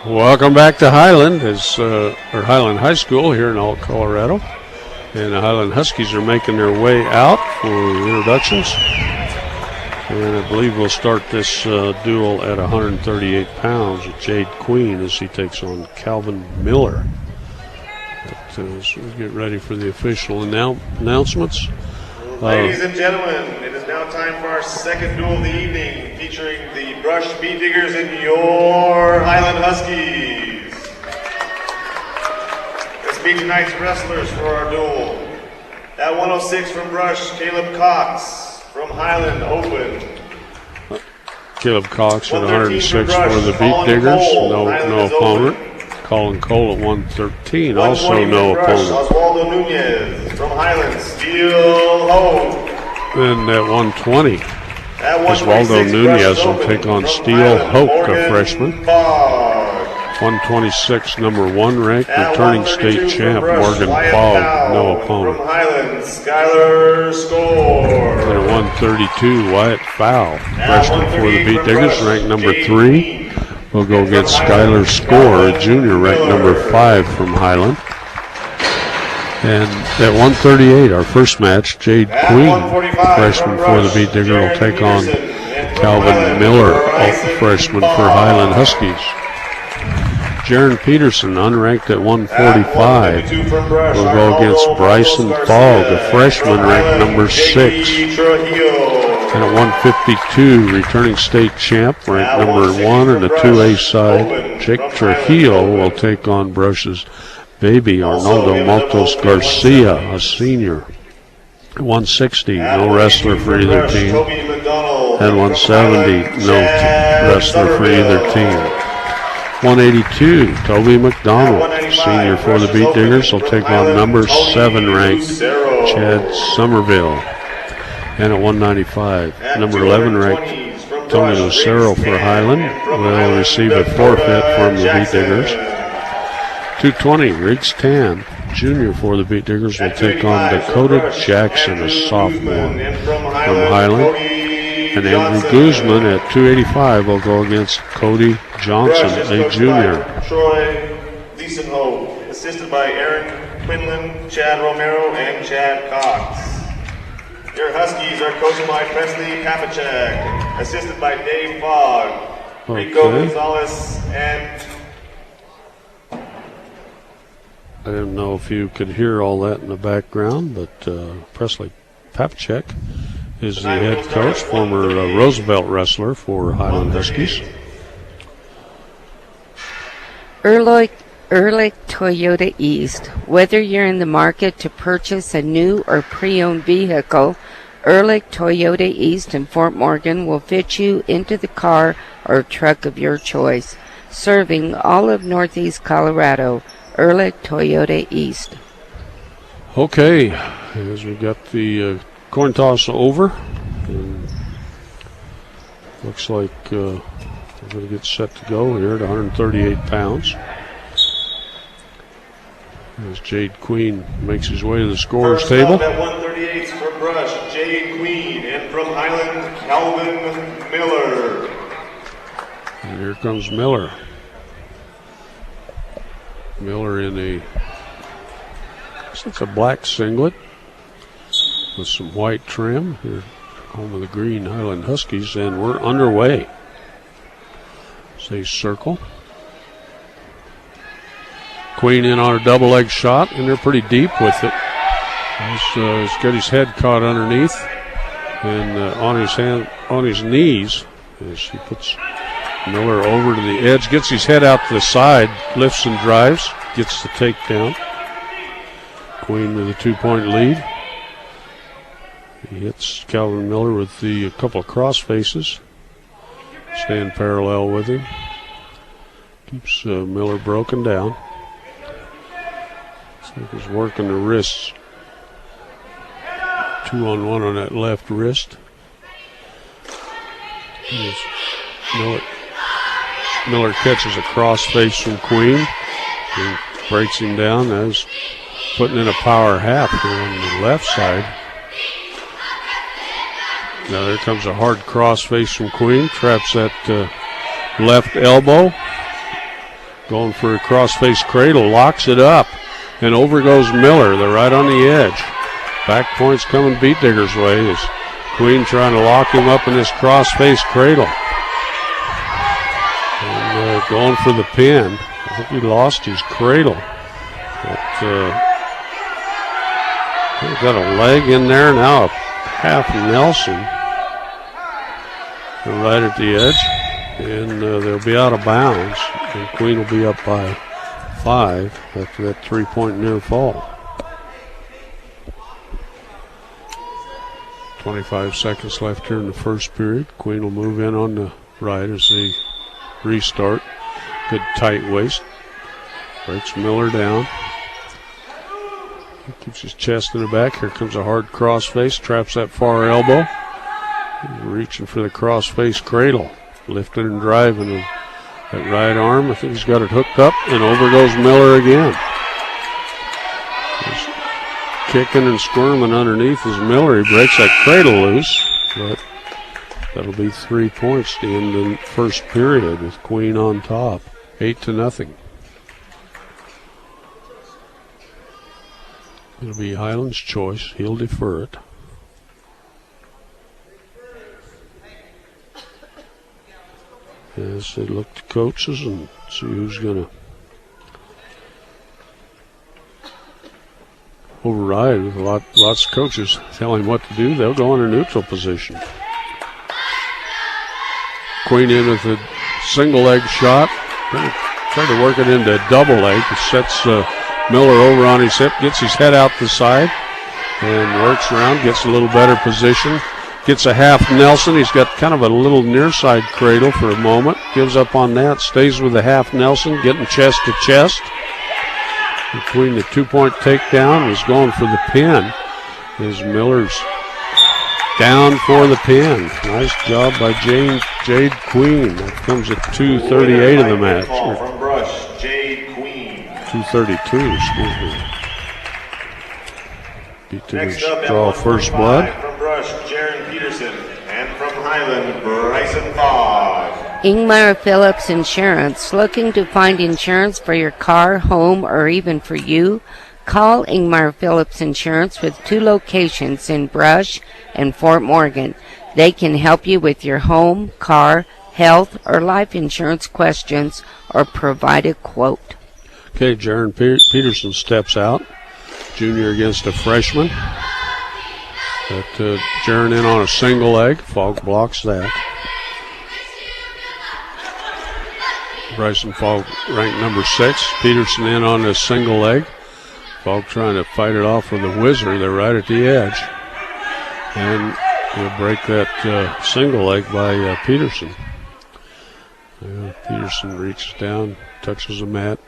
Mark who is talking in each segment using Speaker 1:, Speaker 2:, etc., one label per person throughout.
Speaker 1: Welcome back to Highland, or Highland High School here in Alt, Colorado. And the Highland Huskies are making their way out for introductions. And I believe we'll start this duel at 138 pounds with Jade Queen as he takes on Calvin Miller. So we'll get ready for the official announcements.
Speaker 2: Ladies and gentlemen, it is now time for our second duel of the evening, featuring the Brush Beat Diggers and your Highland Huskies. Let's meet tonight's wrestlers for our duel. At 106 from Brush, Caleb Cox. From Highland, open.
Speaker 1: Caleb Cox at 106 for the Beat Diggers, no opponent. Colin Cole at 113, also no opponent.
Speaker 2: Oswaldo Nunez from Highland, Steel Hope.
Speaker 1: And at 120, Oswaldo Nunez will take on Steel Hope, a freshman. 126, number 1 ranked, returning state champ Morgan Fogg, no opponent.
Speaker 2: From Highland, Skylar Score.
Speaker 1: And at 132, Wyatt Fowl, freshman for the Beat Diggers, ranked number 3. We'll go against Skylar Score, a junior, ranked number 5 from Highland. And at 138, our first match, Jade Queen, freshman for the Beat Digger, will take on Calvin Miller, freshman for Highland Huskies. Jaron Peterson, unranked at 145, will go against Bryson Fogg, a freshman, ranked number 6. And at 152, returning state champ, ranked number 1 in the 2A side, Jake Trujillo will take on Brush's baby, Arnaldo Motos Garcia, a senior. 160, no wrestler for either team. And 170, no wrestler for either team. 182, Toby McDonald, senior for the Beat Diggers, will take on number 7 ranked Chad Somerville. And at 195, number 11 ranked Tony Lucero for Highland will receive a forfeit from the Beat Diggers. 220, Riggs Tan, junior for the Beat Diggers, will take on Dakota Jackson, a sophomore from Highland. And Andrew Guzman at 285 will go against Cody Johnson, a junior.
Speaker 2: Troy Leeson-Ho, assisted by Aaron Quinlan, Chad Romero, and Chad Cox. Your Huskies are coached by Presley Kapachek, assisted by Dave Fogg, Rico Gonzalez, and...
Speaker 1: I didn't know if you could hear all that in the background, but Presley Papchek is the head coach, former Roosevelt wrestler for Highland Huskies.
Speaker 3: Ehrlich Toyota East. Whether you're in the market to purchase a new or pre-owned vehicle, Ehrlich Toyota East in Fort Morgan will fit you into the car or truck of your choice. Serving all of Northeast Colorado, Ehrlich Toyota East.
Speaker 1: Okay, as we got the coin toss over, looks like we're going to get set to go here at 138 pounds. As Jade Queen makes his way to the scorer's table.
Speaker 2: First up at 138 for Brush, Jade Queen, and from Highland, Calvin Miller.
Speaker 1: And here comes Miller. Miller in it's a black singlet with some white trim. Here, home of the green Highland Huskies, and we're underway. Say circle. Queen in on a double leg shot, and they're pretty deep with it. He's got his head caught underneath and on his knees as he puts Miller over to the edge, gets his head out to the side, lifts and drives, gets the takedown. Queen with a 2-point lead. He hits Calvin Miller with a couple of cross faces. Stand parallel with him. Keeps Miller broken down. So he's working the wrists. 2-on-1 on that left wrist. Miller catches a cross face from Queen and breaks him down. As putting in a power half here on the left side. Now there comes a hard cross face from Queen. Traps that left elbow. going for a cross-face cradle, locks it up, and over goes Miller. They're right on the edge. Back point's coming Beat Digger's way as Queen trying to lock him up in this cross-face cradle. And going for the pin. I think he lost his cradle. But he's got a leg in there now, a half Nelson. They're right at the edge, and they'll be out of bounds. And Queen will be up by 5 after that 3-point near fall. 25 seconds left here in the first period. Queen will move in on the right as they restart. Good tight waist. Breaks Miller down. He keeps his chest in the back. Here comes a hard crossface. Traps that far elbow. He's reaching for the crossface cradle. Lifting and driving that right arm. I think he's got it hooked up. And over goes Miller again. He's kicking and squirming underneath as Miller. He breaks that cradle loose. But that'll be 3 points to end the first period with Queen on top. 8-0. It'll be Highland's choice. He'll defer it. As they look to coaches and see who's going to override. With lots of coaches tell him what to do, they'll go in a neutral position. Queen in with a single leg shot. Try to work it into a double leg. It sets Miller over on his hip, gets his head out the side, and works around, gets a little better position. Gets a half Nelson. He's got kind of a little near side cradle for a moment. Gives up on that. Stays with the half Nelson, getting chest to chest. Between the 2-point takedown, was going for the pin. As Miller's down for the pin. Nice job by Jade Queen. That comes at 2:38 of the match.
Speaker 2: From Brush, Jade Queen.
Speaker 1: 2:32, excuse me. Beat
Speaker 2: Next
Speaker 1: to
Speaker 2: up,
Speaker 1: draw first blood.
Speaker 2: From Brush, Jaron Peterson. And from Highland, Bryson Fogg.
Speaker 3: Ingmar Phillips Insurance. Looking to find insurance for your car, home, or even for you? Call Ingmar Phillips Insurance with 2 locations in Brush and Fort Morgan. They can help you with your home, car, health, or life insurance questions or provide a quote.
Speaker 1: Okay, Jaron Peterson steps out. Junior against a freshman. But Jaron in on a single leg. Fogg blocks that. Bryson Fogg ranked number 6. Peterson in on a single leg. Fogg trying to fight it off with a whizzer. They're right at the edge. And he'll break that single leg by Peterson. Peterson reaches down, touches the mat.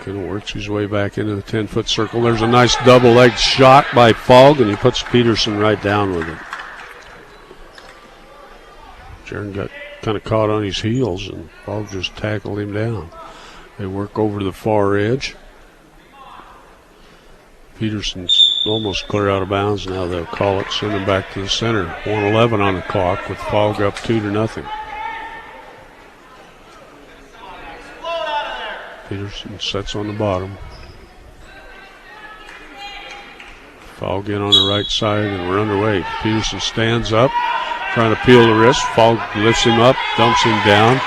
Speaker 1: Kind of works his way back into the 10-foot circle. There's a nice double-leg shot by Fogg, and he puts Peterson right down with it. Jaron got kind of caught on his heels, and Fogg just tackled him down. They work over to the far edge. Peterson's almost clear out of bounds now. They'll call it, send him back to the center. 1:11 on the clock with Fogg up 2-0. Peterson sets on the bottom. Fogg in on the right side, and we're underway. Peterson stands up, trying to peel the wrist. Fogg lifts him up, dumps him down,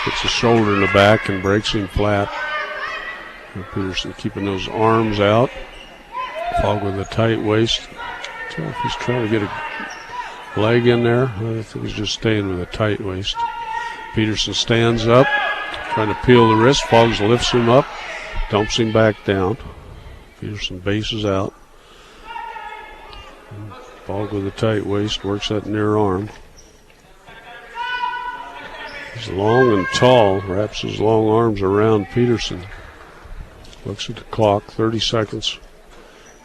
Speaker 1: gets a shoulder in the back, and breaks him flat. And Peterson keeping those arms out. Fogg with a tight waist. I don't know if he's trying to get a leg in there. I think he's just staying with a tight waist. Peterson stands up, trying to peel the wrist. Fogg lifts him up, dumps him back down. Peterson bases out. Fogg with a tight waist, works that near arm. He's long and tall, wraps his long arms around Peterson. Looks at the clock, 30 seconds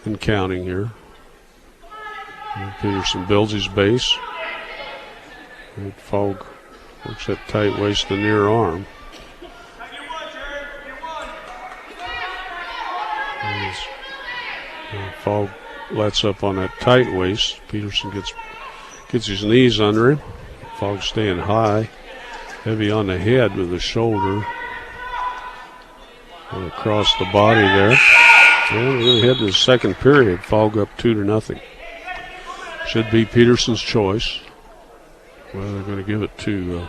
Speaker 1: and counting here. And Peterson builds his base. And Fogg works that tight waist, the near arm. And Fogg lets up on that tight waist. Peterson gets his knees under him. Fogg staying high, heavy on the head with the shoulder. And across the body there. And we're going to head to the second period. Fogg up 2-0. Should be Peterson's choice. Well, they're going to give it to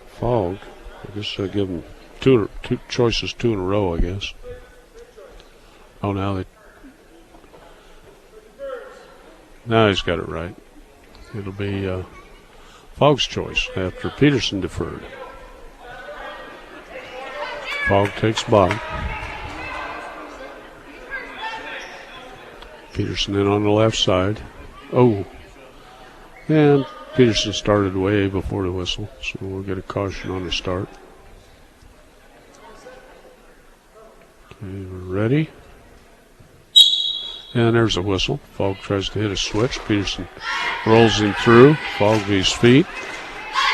Speaker 1: Fogg. I guess they'll give him two choices, 2 in a row, I guess. Oh, now he's got it right. It'll be Fogg's choice after Peterson deferred. Fogg takes bottom. Peterson in on the left side. Oh, and Peterson started way before the whistle, so we'll get a caution on the start. Okay, we're ready. And there's a whistle. Fogg tries to hit a switch. Peterson rolls him through. Fogg to his feet.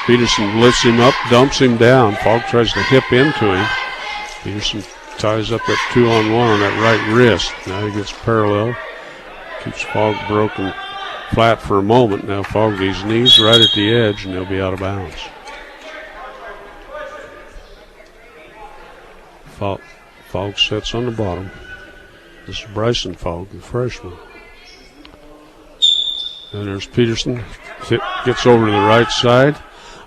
Speaker 1: Peterson lifts him up, dumps him down. Fogg tries to hip into him. Peterson ties up that 2-on-1 on that right wrist. Now he gets parallel. Keeps Fogg broken flat for a moment. Now Fogg to his knees right at the edge, and they'll be out of bounds. Fogg sets on the bottom. This is Bryson Fogg, the freshman. And there's Peterson. Gets over to the right side.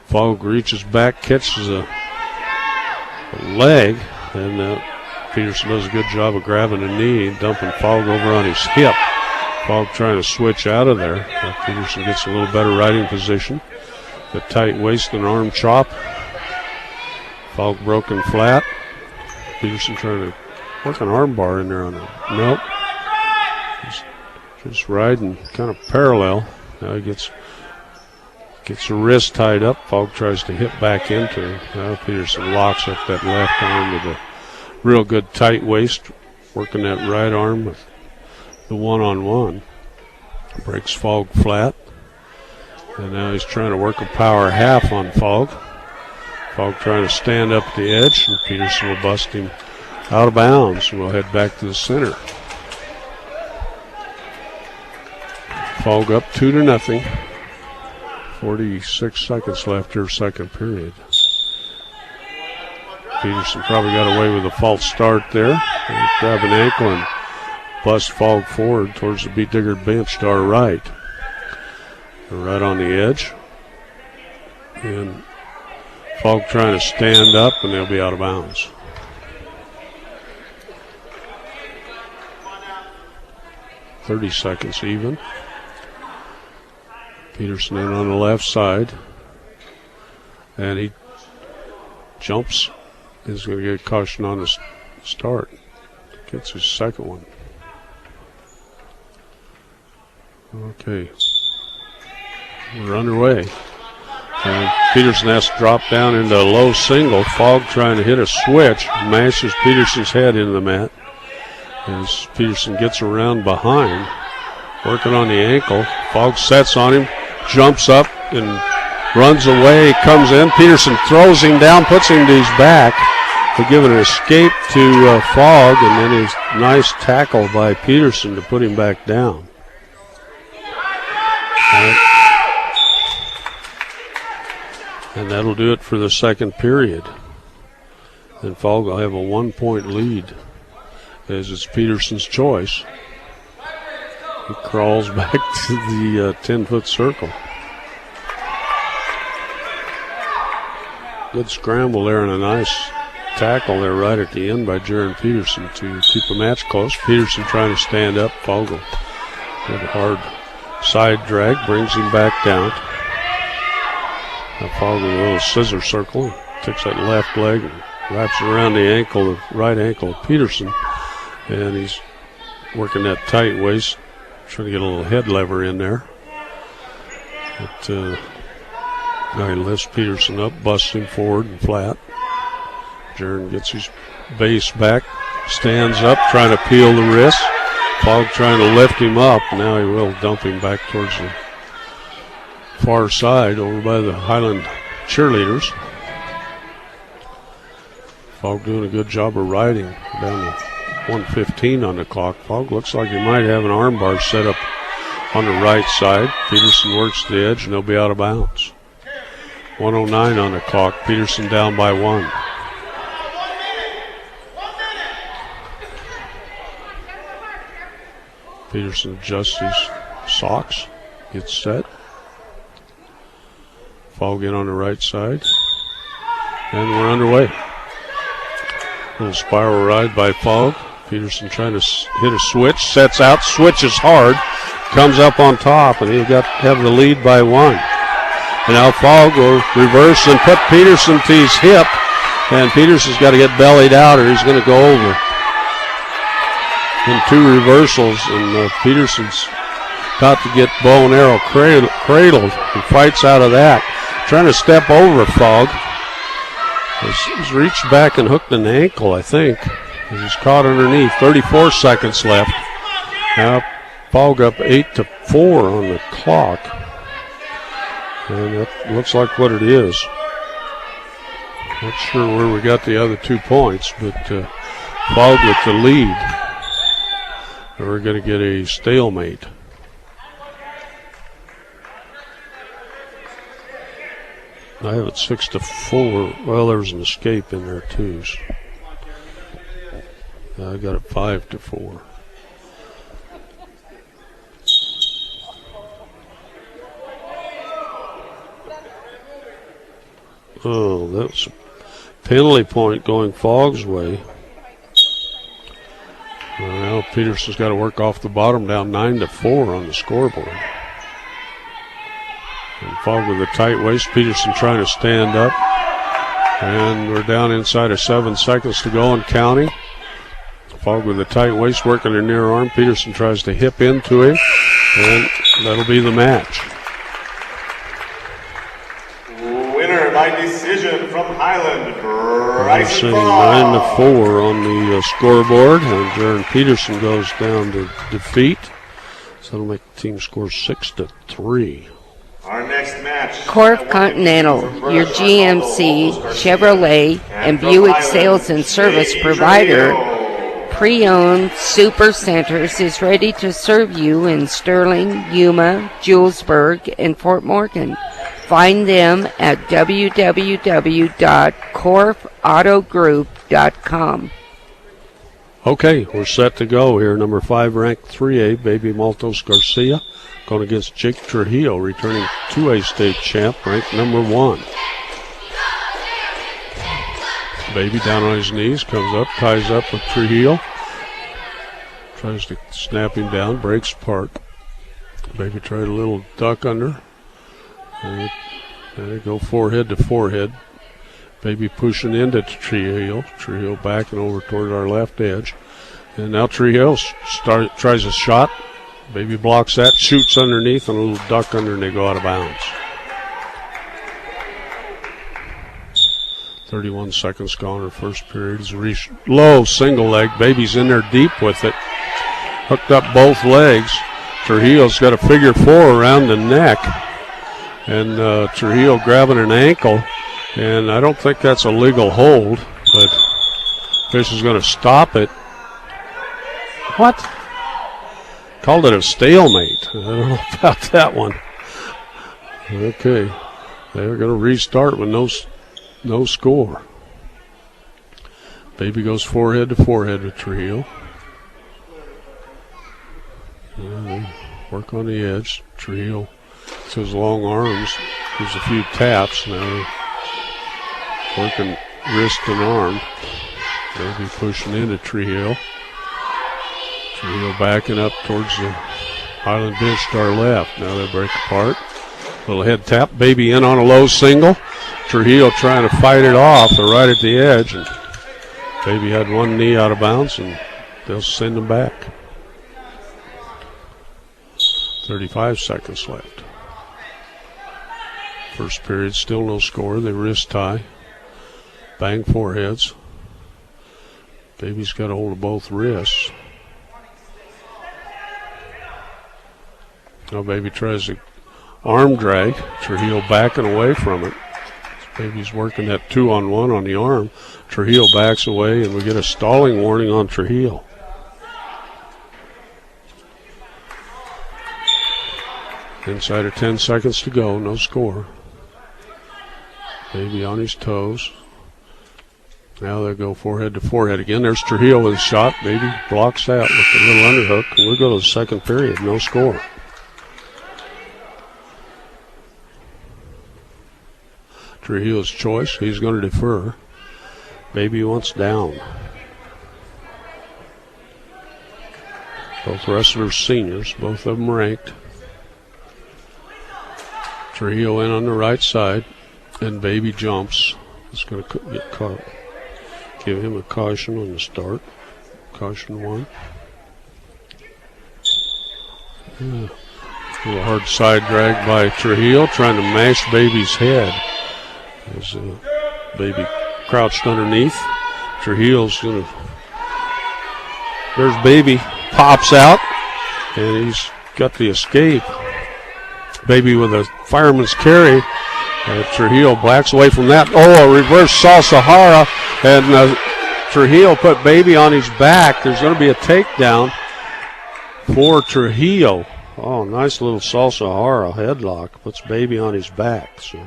Speaker 1: Fogg reaches back, catches a leg, and Peterson does a good job of grabbing a knee and dumping Fogg over on his hip. Fogg trying to switch out of there. Peterson gets a little better riding position. The tight waist and arm chop. Fogg broken flat. Peterson trying to work an arm bar in there on him. Nope. Just riding kind of parallel. Now he gets the wrist tied up. Fogg tries to hit back into him. Now Peterson locks up that left arm with a real good tight waist, working that right arm with the 1-on-1. Breaks Fogg flat. And now he's trying to work a power half on Fogg. Fogg trying to stand up at the edge, and Peterson will bust him out of bounds. We'll head back to the center. Fogg up 2-0. 46 seconds left here, second period. Peterson probably got away with a false start there. Grab an ankle and bust Fogg forward towards the Beat Digger bench to our right. They're right on the edge. And Fogg trying to stand up, and they'll be out of bounds. .30 seconds even. Peterson in on the left side. And he jumps. He's going to get a caution on the start. Gets his second one. Okay. We're underway. And Peterson has to drop down into a low single. Fogg trying to hit a switch. Mashes Peterson's head into the mat. As Peterson gets around behind, working on the ankle. Fogg sets on him, jumps up and runs away, comes in. Peterson throws him down, puts him to his back. They give an escape to Fogg, and then a nice tackle by Peterson to put him back down. And that'll do it for the second period. And Fogg will have a 1-point lead, as it's Peterson's choice. He crawls back to the 10-foot circle. Good scramble there and a nice tackle there right at the end by Jaron Peterson to keep the match close. Peterson trying to stand up. Fogg will get a hard side drag, brings him back down. Now Fogg with a little scissor circle. Takes that left leg and wraps it around the ankle, the right ankle of Peterson. And he's working that tight waist, trying to get a little head lever in there. But now he lifts Peterson up, busts him forward and flat. Jaron gets his base back, stands up, trying to peel the wrist. Fogg trying to lift him up. Now he will dump him back towards the far side over by the Highland cheerleaders. Fogg doing a good job of riding down the 1:15 on the clock. Fogg looks like he might have an armbar set up on the right side. Peterson works the edge, and they'll be out of bounds. 1:09 on the clock. Peterson down by 1. Peterson adjusts his socks, gets set. Fogg in on the right side. And we're underway. Little spiral ride by Fogg. Peterson trying to hit a switch, sets out, switches hard, comes up on top, and he'll have the lead by 1. And now Fogg will reverse and put Peterson to his hip, and Peterson's got to get bellied out or he's going to go over. In 2 reversals, and Peterson's about to get bow and arrow cradled. He fights out of that. Trying to step over Fogg. He's reached back and hooked an ankle, I think. He's caught underneath. 34 seconds left. Now Fogg up 8-4 on the clock. And that looks like what it is. Not sure where we got the other 2 points, but Fogg with the lead. We're going to get a stalemate. I have it 6-4. Well, there's an escape in there too. I got it 5-4. Oh, that's a penalty point going Fogg's way. Well, Peterson's got to work off the bottom, down 9-4 on the scoreboard. And Fogg with a tight waist. Peterson trying to stand up. And we're down inside of 7 seconds to go and counting. Fogg with a tight waist working her near arm. Peterson tries to hip into him. And that'll be the match.
Speaker 2: Winner by decision from Highland,
Speaker 1: We're
Speaker 2: Bryson
Speaker 1: sitting
Speaker 2: Fogg.
Speaker 1: 9-4 on the scoreboard. And Jaron Peterson goes down to defeat. So that'll make the team score 6-3.
Speaker 2: Our next match.
Speaker 3: Corp Continental, your GMC, Chevrolet, and Buick sales and service provider, pre-owned Super Centers is ready to serve you in Sterling, Yuma, Julesburg, and Fort Morgan. Find them at www.corpautogroup.com.
Speaker 1: Okay, we're set to go here. Number 5 ranked 3A, Baby Maltos Garcia, going against Jake Trujillo, returning 2A state champ, ranked number 1. Baby down on his knees, comes up, ties up with Trujillo. Tries to snap him down, breaks apart. Baby tried a little duck under. And they go forehead to forehead. Baby pushing into Trujillo. Trujillo backing over toward our left edge. And now Trujillo tries a shot. Baby blocks that, shoots underneath, and a little duck under, and they go out of bounds. 31 seconds gone in the first period. He's reached low single leg. Baby's in there deep with it. Hooked up both legs. Trujillo's got a figure 4 around the neck. And Trujillo grabbing an ankle. And I don't think that's a legal hold, but Fish is going to stop it. What? Called it a stalemate. I don't know about that one. Okay. They're going to restart with no score. Baby goes forehead to forehead with Trujillo. They work on the edge. Trujillo, with his long arms, gives a few taps. Now working wrist and arm. Baby pushing into Trujillo. Trujillo backing up towards the Highland bench to our left. Now they break apart. Little head tap. Baby in on a low single. Trujillo trying to fight it off. They're right at the edge. And Baby had one knee out of bounds, and they'll send him back. 35 seconds left. First period, still no score. They wrist tie. Bang foreheads. Baby's got a hold of both wrists. Now Baby tries to arm drag. Trujillo backing away from it. Baby's working that 2-on-1 on the arm. Trujillo backs away, and we get a stalling warning on Trujillo. Inside of 10 seconds to go, no score. Baby on his toes. Now they'll go forehead to forehead again. There's Trujillo with a shot. Baby blocks that with a little underhook. And we'll go to the second period. No score. Trujillo's choice. He's going to defer. Baby wants down. Both wrestlers seniors. Both of them ranked. Trujillo in on the right side. And Baby jumps. It's going to get caught. Give him a caution on the start. Caution 1. Yeah. A little hard side drag by Trujillo, trying to mash Baby's head. As Baby crouched underneath. Trujillo's going to... There's Baby. Pops out. And he's got the escape. Baby with a fireman's carry. Trujillo backs away from that. Oh, a reverse salsa hara. And Trujillo put Baby on his back. There's going to be a takedown for Trujillo. Oh, nice little salsa hara headlock. Puts Baby on his back. So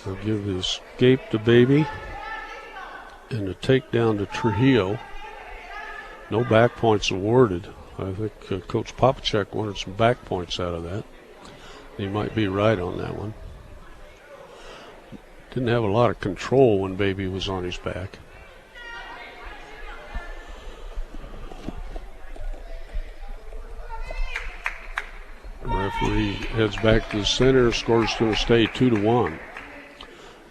Speaker 1: they'll give the escape to Baby and the takedown to Trujillo. No back points awarded. I think Coach Popacek wanted some back points out of that. He might be right on that one. Didn't have a lot of control when Baby was on his back. The referee heads back to the center. Score's going to stay 2-1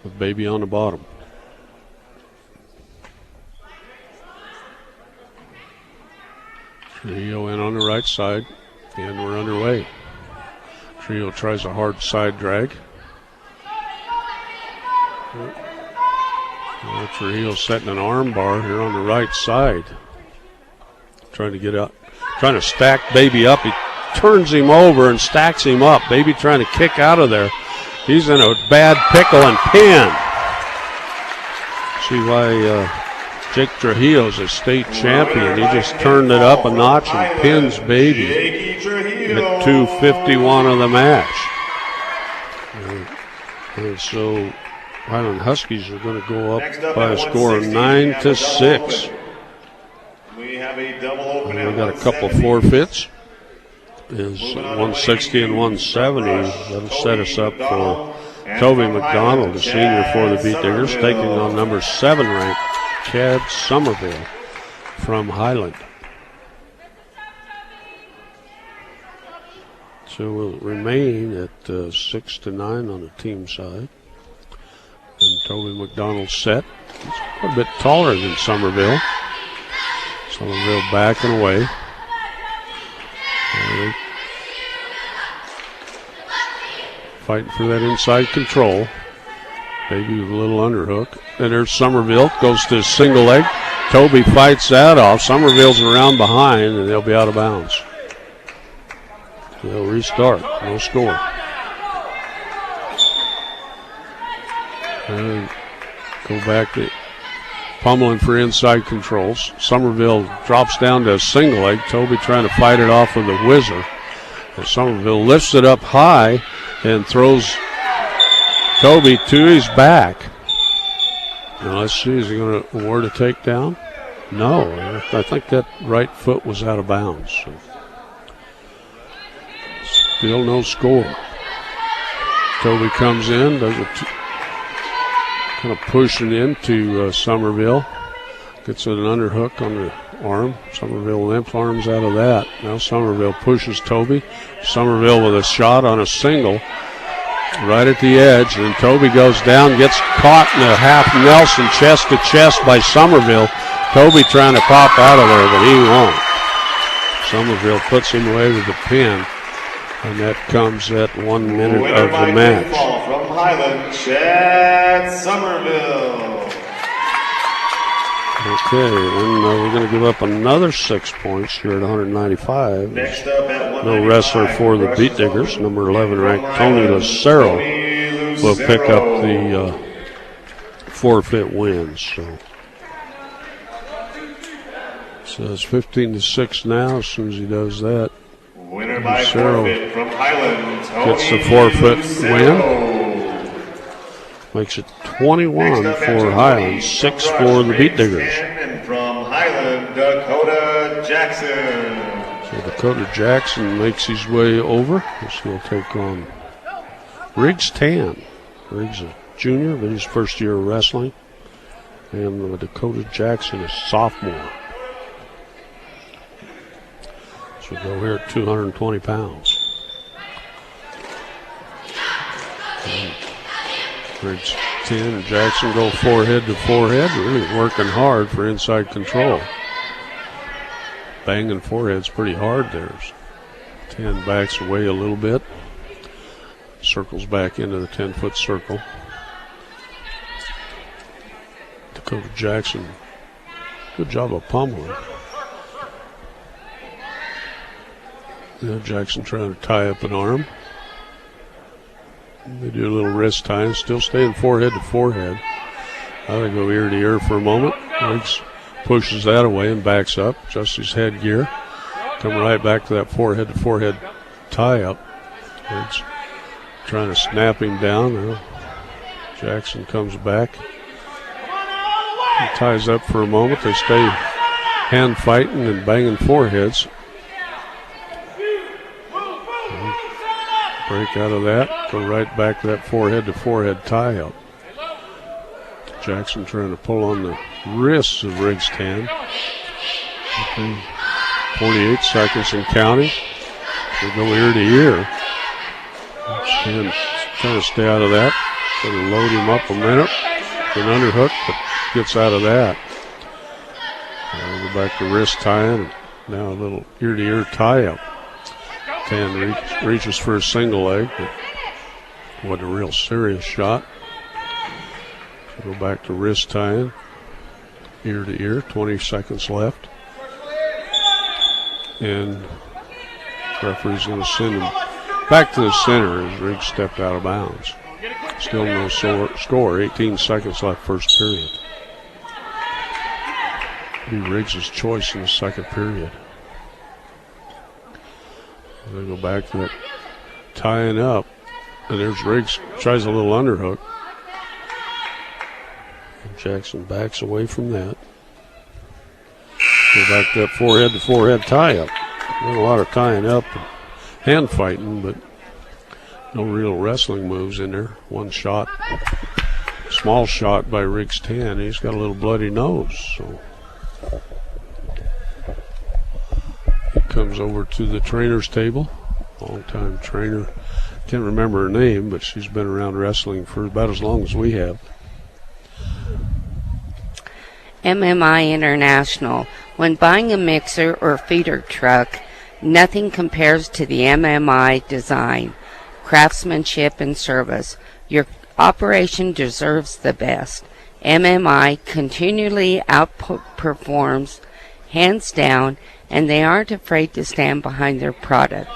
Speaker 1: with Baby on the bottom. Trujillo in on the right side, and we're underway. Trujillo tries a hard side drag. Trujillo setting an arm bar here on the right side. Trying to get out, trying to stack Baby up. He turns him over and stacks him up. Baby trying to kick out of there. He's in a bad pickle and pin. See why Jake Trujillo's a state champion. He just turned it up a notch and pins Baby at 2:51 of the match. And so Highland Huskies are going to go up by a score of 9-6.
Speaker 2: We have a double open.
Speaker 1: We got a couple forfeits. Is 160 and 170. That'll set us up for Toby McDonald, the senior for the Beat Diggers, taking on number 7 ranked Chad Somerville from Highland. So we'll remain at 6-9 on the team side. And Toby McDonald set. He's quite a bit taller than Somerville. Somerville backing away. Fighting for that inside control. Baby with a little underhook. And there's Somerville. Goes to a single leg. Toby fights that off. Somerville's around behind, and they'll be out of bounds. They'll restart. No score. And go back to pummeling for inside controls. Somerville drops down to a single leg. Toby trying to fight it off with a whizzer. And Somerville lifts it up high and throws Toby to his back. Now let's see, is he going to award a takedown? No, I think that right foot was out of bounds. So. Still no score. Toby comes in, does a kind of pushing into Somerville. Gets an underhook on the arm. Somerville limp arms out of that. Now Somerville pushes Toby. Somerville with a shot on a single right at the edge. And Toby goes down, gets caught in a half Nelson chest to chest by Somerville. Toby trying to pop out of there, but he won't. Somerville puts him away with the pin. And that comes at 1 minute of the match.
Speaker 2: From Highland, Chad Somerville.
Speaker 1: Okay, and we're going to give up another 6 points here at 195.
Speaker 2: Next up at 195,
Speaker 1: no wrestler for the Beat Diggers. Number 11 ranked Tony Lucero will pick up the forfeit wins. So it's 15-6 now. As soon as he does that,
Speaker 2: winner by
Speaker 1: Lucero
Speaker 2: forfeit from Highland, Tony
Speaker 1: gets the forfeit
Speaker 2: Lucero.
Speaker 1: win. Makes it 21
Speaker 2: Next up,
Speaker 1: for Highland, 6 for the Beat Diggers.
Speaker 2: And from Highland, Dakota Jackson.
Speaker 1: So Dakota Jackson makes his way over. He'll take on Riggs Tan. Riggs is a junior, but his first year of wrestling. And Dakota Jackson is sophomore. So go here at 220 pounds. Riggs Tan and Jackson go forehead to forehead, really working hard for inside control. Banging forehead's pretty hard there. Tan backs away a little bit. Circles back into the 10-foot circle. Dakota Jackson, good job of pummeling. Now Jackson trying to tie up an arm. They do a little wrist tie and still staying forehead to forehead. Now they go ear to ear for a moment. Riggs pushes that away and backs up, adjusts his headgear. Come right back to that forehead to forehead tie up. Riggs trying to snap him down. Now Jackson comes back. He ties up for a moment. They stay hand fighting and banging foreheads. Break out of that. Go right back to that forehead to forehead tie up. Jackson trying to pull on the wrists of Riggs Tan. 48 seconds and counting. They go ear to ear. Tan trying to stay out of that. Going to load him up a minute. An underhook, but gets out of that. Go back to wrist tying. Now a little ear to ear tie up. Tan reaches for a single leg, but wasn't a real serious shot. So go back to wrist tying. Ear to ear, 20 seconds left. And referee's going to send him back to the center as Riggs stepped out of bounds. Still no score, 18 seconds left first period. Be Riggs' choice in the second period. They go back to that tying up. And there's Riggs, tries a little underhook. Jackson backs away from that. Go back to that forehead to forehead tie up. Not a lot of tying up and hand fighting, but no real wrestling moves in there. One shot, small shot by Riggs Tan. He's got a little bloody nose. So he comes over to the trainer's table. Long-time trainer. Can't remember her name, but she's been around wrestling for about as long as we have.
Speaker 3: MMI International. When buying a mixer or feeder truck, nothing compares to the MMI design, craftsmanship, and service. Your operation deserves the best. MMI continually outperforms, hands down, and they aren't afraid to stand behind their product.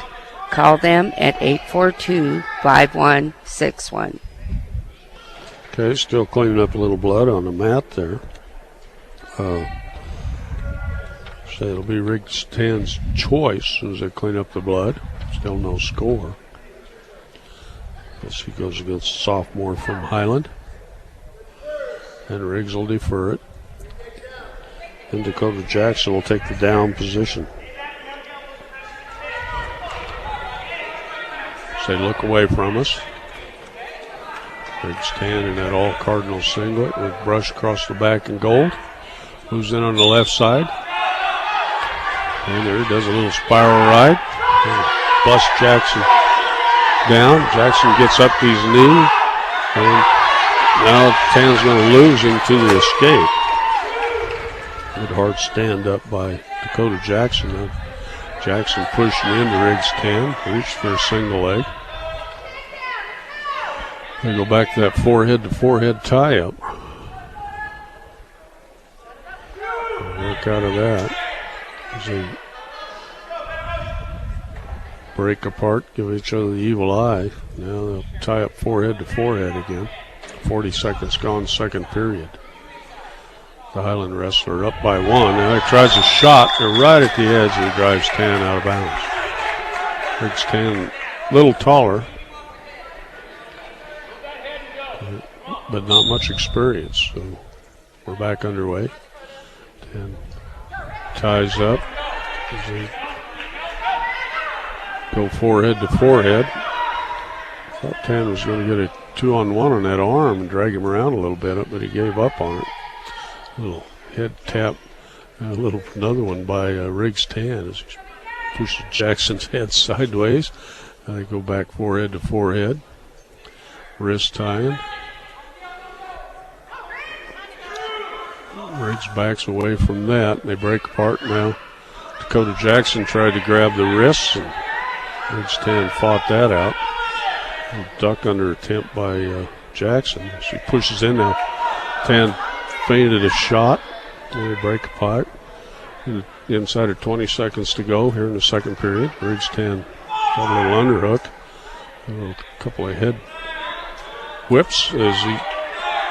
Speaker 3: Call them at 842-5161.
Speaker 1: Okay, still cleaning up a little blood on the mat there. So it'll be Riggs Tan's choice as they clean up the blood. Still no score. Guess he goes against sophomore from Highland. And Riggs will defer it. And Dakota Jackson will take the down position. So they look away from us. Riggs Tan in that all Cardinal singlet with brush across the back in gold. Moves in on the left side. And there he does a little spiral ride. Busts Jackson down. Jackson gets up to his knee. And now Tan's going to lose him to the escape. Good hard stand up by Dakota Jackson. Now Jackson pushing into Riggs Tan. Reached for a single leg. They go back to that forehead to forehead tie up. Work out of that. As they break apart, give each other the evil eye. Now they'll tie up forehead to forehead again. 40 seconds gone, second period. The Highland wrestler up by one. Now he tries a shot. They're right at the edge and he drives Tan out of bounds. Riggs Tan a little taller. but not much experience. So we're back underway. 10 ties up as they go forehead to forehead. Thought 10 was going to get a 2-on-1 on that arm and drag him around a little bit, but he gave up on it. A little head tap, another one by Riggs 10 as he pushes Jackson's head sideways. They go back forehead to forehead. Wrist tying. Riggs backs away from that. They break apart now. Dakota Jackson tried to grab the wrists, and Riggs 10 fought that out. A duck under attempt by Jackson. She pushes in now. 10 feinted a shot. And they break apart. Inside of 20 seconds to go here in the second period. Riggs 10 got a little underhook. A couple of head whips as he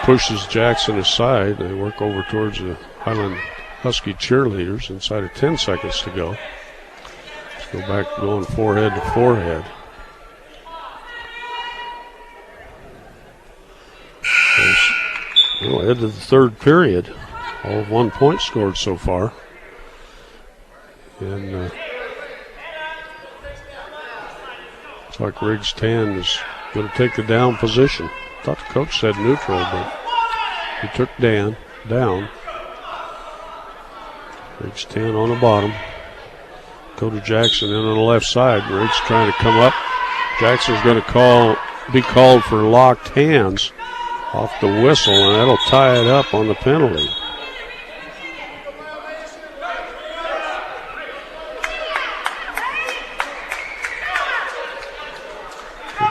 Speaker 1: pushes Jackson aside. They work over towards the Highland Husky cheerleaders inside of 10 seconds to go. Let's go back going forehead to forehead. Well, head to the third period. All of 1 point scored so far. And looks like Riggs 10 is going to take the down position. Thought the coach said neutral, but he took Dan down. Riggs 10 on the bottom. Dakota Jackson in on the left side. Riggs trying to come up. Jackson's going to be called for locked hands off the whistle, and that'll tie it up on the penalty.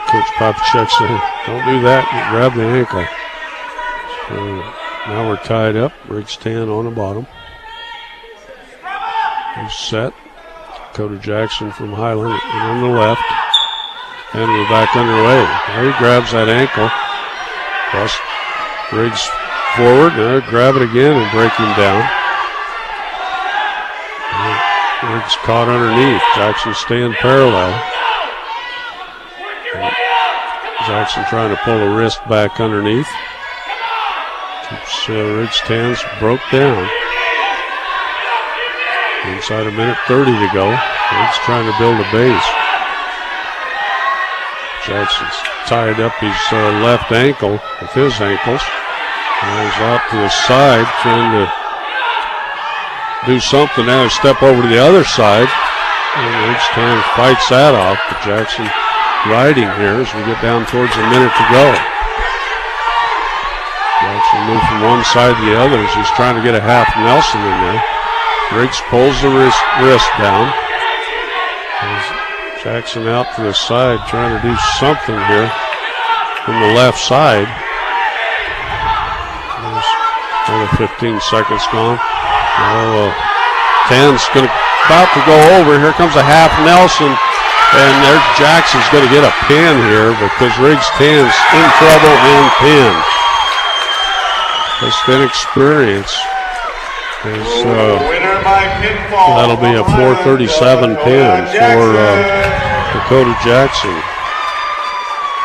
Speaker 1: Coach Popchek said, don't do that, you grab the ankle. So now we're tied up. Riggs 10 on the bottom. He's set. Dakota Jackson from Highland on the left. And we're back underway. There he grabs that ankle. Plus Riggs forward. Grab it again and break him down. Riggs caught underneath. Jackson staying parallel. Jackson trying to pull the wrist back underneath. Keeps Riggs 10's broke down. Inside a minute 30 to go. Riggs trying to build a base. Jackson's tied up his left ankle with his ankles. And he's out to the side trying to do something. Now step over to the other side. And Riggs 10 fights that off. But Jackson riding here as we get down towards a minute to go. Jackson moved from one side to the other as he's trying to get a half Nelson in there. Riggs pulls the wrist down. Jackson out to the side trying to do something here from the left side. There's another 15 seconds gone. Now 10's about to go over. Here comes a half Nelson. And there Jackson's going to get a pin here because Riggs 10's in trouble and pinned. Just inexperience. That'll be a 4:37 pin for Dakota Jackson.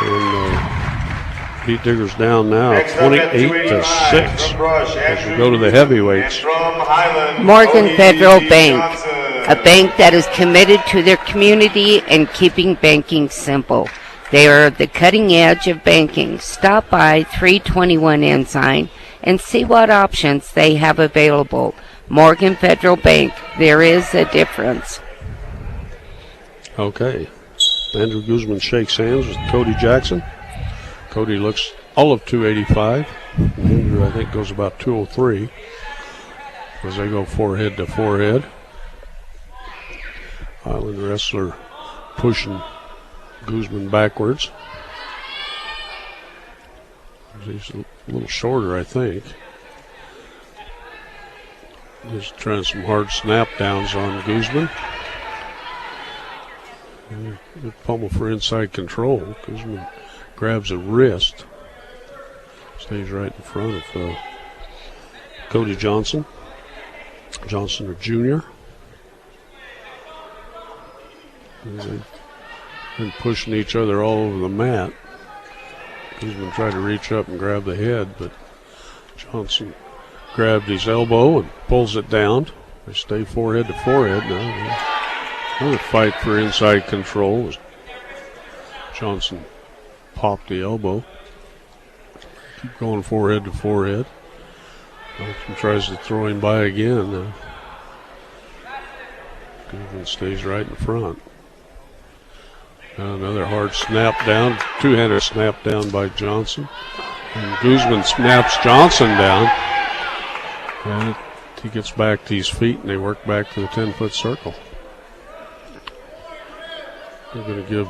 Speaker 1: And Beat Diggers down now 28-6 as we go to the heavyweights.
Speaker 3: Morgan Federal Bank, a bank that is committed to their community and keeping banking simple. They are the cutting edge of banking. Stop by 321 Ensign and see what options they have available. Morgan Federal Bank, there is a difference.
Speaker 1: Okay. Andrew Guzman shakes hands with Cody Jackson. Cody looks all of 285. Andrew, I think, goes about 203 as they go forehead to forehead. Highland wrestler pushing Guzman backwards. He's a little shorter, I think. Just trying some hard snap downs on Guzman. Good pummel for inside control. Guzman grabs a wrist. Stays right in front of Cody Johnson. Johnson, a junior. And they've been pushing each other all over the mat. Guzman tried to reach up and grab the head, but Johnson grabbed his elbow and pulls it down. They stay forehead to forehead now. Another fight for inside control as Johnson popped the elbow. Keep going forehead to forehead. Johnson tries to throw him by again. Guzman stays right in front. Now another hard snap down, two-handed snap down by Johnson. And Guzman snaps Johnson down. And he gets back to his feet and they work back to the 10-foot circle. They're going to give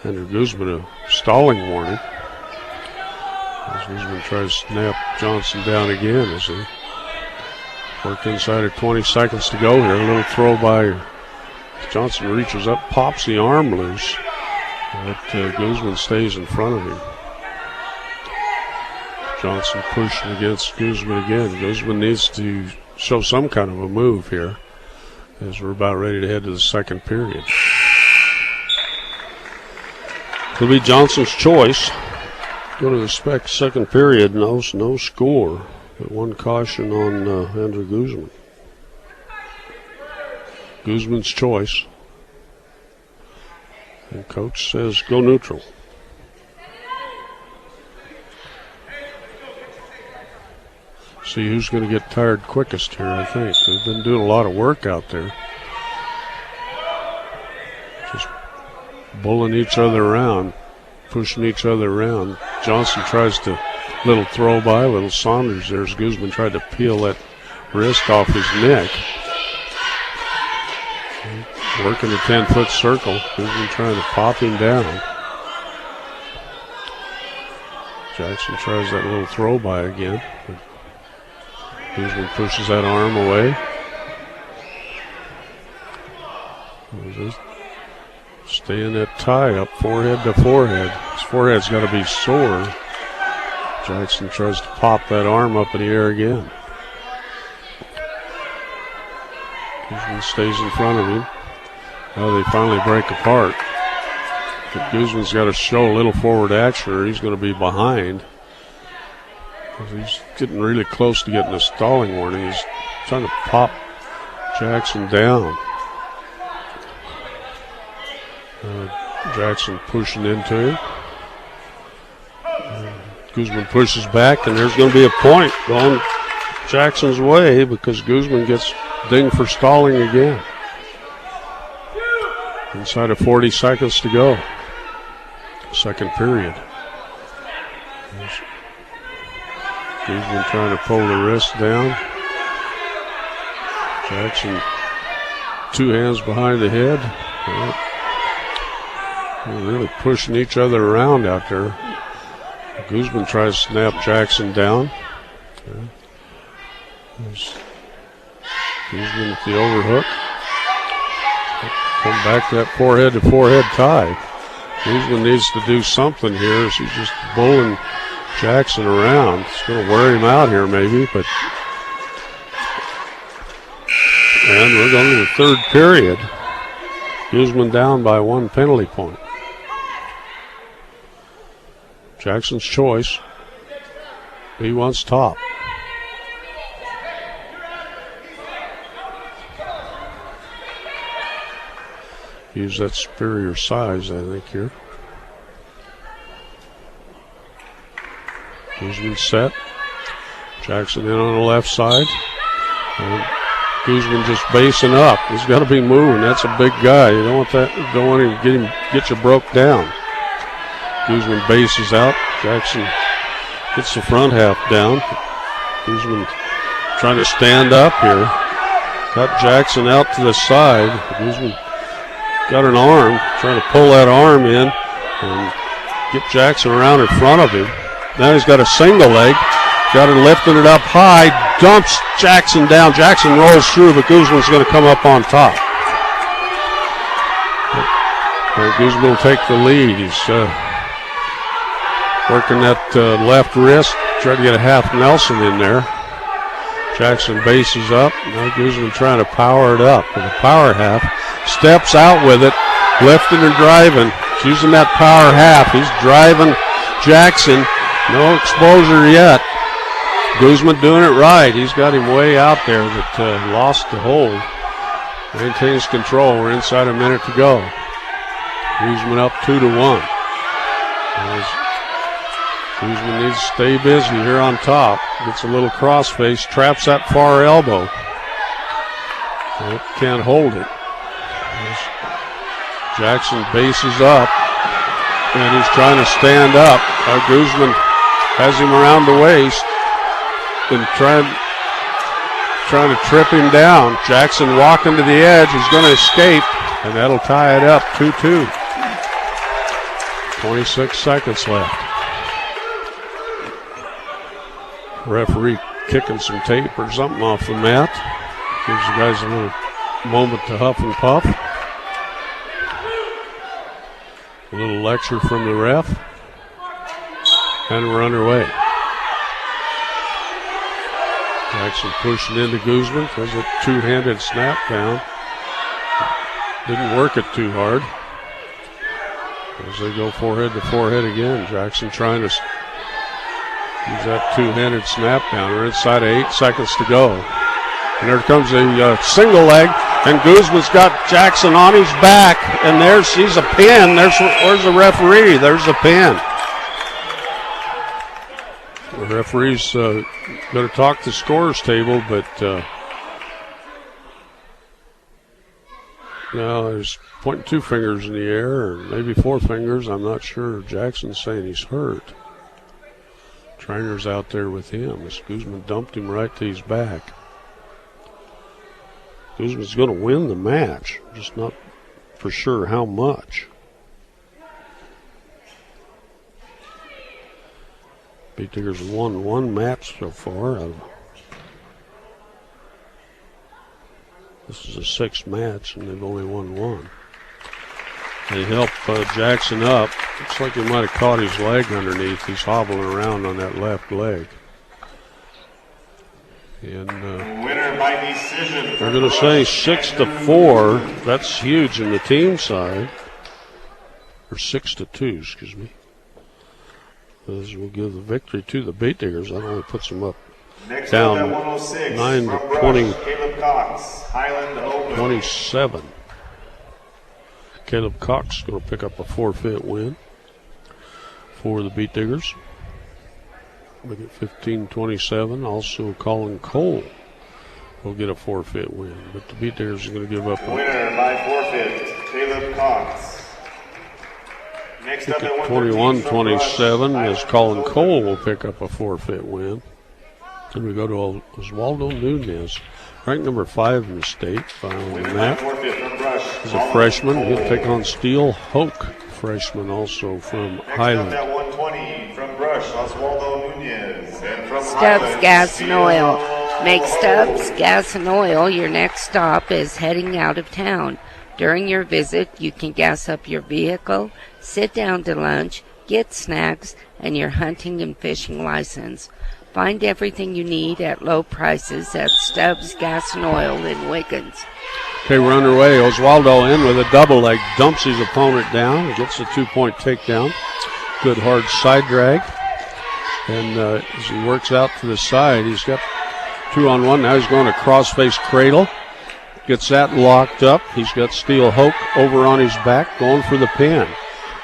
Speaker 1: Andrew Guzman a stalling warning. As Guzman tries to snap Johnson down again as they work inside of 20 seconds to go here. A little throw by Johnson, reaches up, pops the arm loose. But Guzman stays in front of him. Johnson pushing against Guzman again. Guzman needs to show some kind of a move here as we're about ready to head to the second period. It'll be Johnson's choice. Go to the second period. No score. But one caution on Andrew Guzman. Guzman's choice. And coach says go neutral. See who's going to get tired quickest here, I think. They've been doing a lot of work out there. Just bullying each other around, pushing each other around. Johnson tries to little throw by, little Saunders. There's Guzman tried to peel that wrist off his neck. Working the 10-foot circle. Guzman trying to pop him down. Jackson tries that little throw by again. Guzman pushes that arm away. Stay in that tie up, forehead to forehead. His forehead's got to be sore. Jackson tries to pop that arm up in the air again. Guzman stays in front of him. Now they finally break apart. But Guzman's got to show a little forward action or he's going to be behind. He's getting really close to getting a stalling warning. He's trying to pop Jackson down. Jackson pushing into him. Guzman pushes back, and there's going to be a point going Jackson's way because Guzman gets dinged for stalling again. Inside of 40 seconds to go. Second period. Guzman trying to pull the wrist down. Jackson, two hands behind the head. They're really pushing each other around out there. Guzman tries to snap Jackson down. Guzman with the overhook. Come back to that forehead to forehead tie. Guzman needs to do something here as he's just bullying Jackson around. It's going to wear him out here maybe, but and we're going to the third period. Guzman down by one penalty point. Jackson's choice. He wants top. Use that superior size, I think, here. Guzman set. Jackson in on the left side. And Guzman just basing up. He's got to be moving. That's a big guy. You don't want that. You don't want him to get you broke down. Guzman bases out. Jackson gets the front half down. Guzman trying to stand up here. Got Jackson out to the side. Guzman got an arm, trying to pull that arm in and get Jackson around in front of him. Now he's got a single leg. Got it lifting it up high. Dumps Jackson down. Jackson rolls through, but Guzman's going to come up on top. And Guzman will take the lead. He's working that left wrist. Trying to get a half Nelson in there. Jackson bases up. Now Guzman trying to power it up with a power half. Steps out with it. Lifting and driving. He's using that power half. He's driving Jackson. No exposure yet. Guzman doing it right. He's got him way out there, but lost the hold. Maintains control. We're inside a minute to go. Guzman up 2-1. Guzman needs to stay busy here on top. Gets a little crossface. Traps that far elbow. Can't hold it. Jackson bases up. And he's trying to stand up. Guzman has him around the waist. And trying to trip him down. Jackson walking to the edge. He's going to escape. And that'll tie it up 2-2. 26 seconds left. Referee kicking some tape or something off the mat. Gives the guys a little moment to huff and puff. A little lecture from the ref. And we're underway. Jackson pushing into Guzman. Does a two-handed snap down. Didn't work it too hard. As they go forehead to forehead again. Jackson trying to use that two-handed snap down. We're inside of 8 seconds to go. And there comes a single leg. And Guzman's got Jackson on his back. And he's a pin. Where's the referee? There's a pin. The referee's going to talk the scorer's table, but no, he's pointing 2 fingers in the air, or maybe 4 fingers. I'm not sure. Jackson's saying he's hurt. Trainer's out there with him. As Guzman dumped him right to his back. Guzman's going to win the match, just not for sure how much. Beat Diggers won 1 match so far. This is a 6th match, and they've only won 1. They help Jackson up. Looks like he might have caught his leg underneath. He's hobbling around on that left leg. And
Speaker 2: winner by decision.
Speaker 1: They're going to say 6-4. That's huge in the team side. Or 6-2, excuse me. As we'll give the victory to the Beat Diggers. That only puts them up
Speaker 2: Next
Speaker 1: down
Speaker 2: up at 106,
Speaker 1: 9-20.
Speaker 2: Caleb Cox, Highland Open.
Speaker 1: 27. Caleb Cox going to pick up a forfeit win for the Beat Diggers. Look at 15-27. Also, Colin Cole will get a forfeit win. But the Beat Diggers are going to give up a
Speaker 2: winner by forfeit, Caleb Cox. Next up at
Speaker 1: 21-27 as Colin Cole will pick up a forfeit win. And we go to Oswaldo Nunez, ranked number 5 in the state. Following that, he's a freshman. He'll take on Steele Hoke, freshman also from Highland.
Speaker 2: Next up at 120 from Brush, Oswaldo Nunez. And from
Speaker 3: Stubbs
Speaker 2: Highland,
Speaker 3: Gas and Oil. Make
Speaker 2: Steele
Speaker 3: Stubbs Gas and Oil your next stop as heading out of town. During your visit, you can gas up your vehicle, sit down to lunch, get snacks, and your hunting and fishing license. Find everything you need at low prices at Stubbs Gas and Oil in Wiggins.
Speaker 1: Okay, we're underway. Oswaldo in with a double leg, dumps his opponent down, gets a 2-point takedown. Good hard side drag. And as he works out to the side, he's got 2-on-1. Now he's going to crossface cradle. Gets that locked up. He's got Steele Hoke over on his back, going for the pin.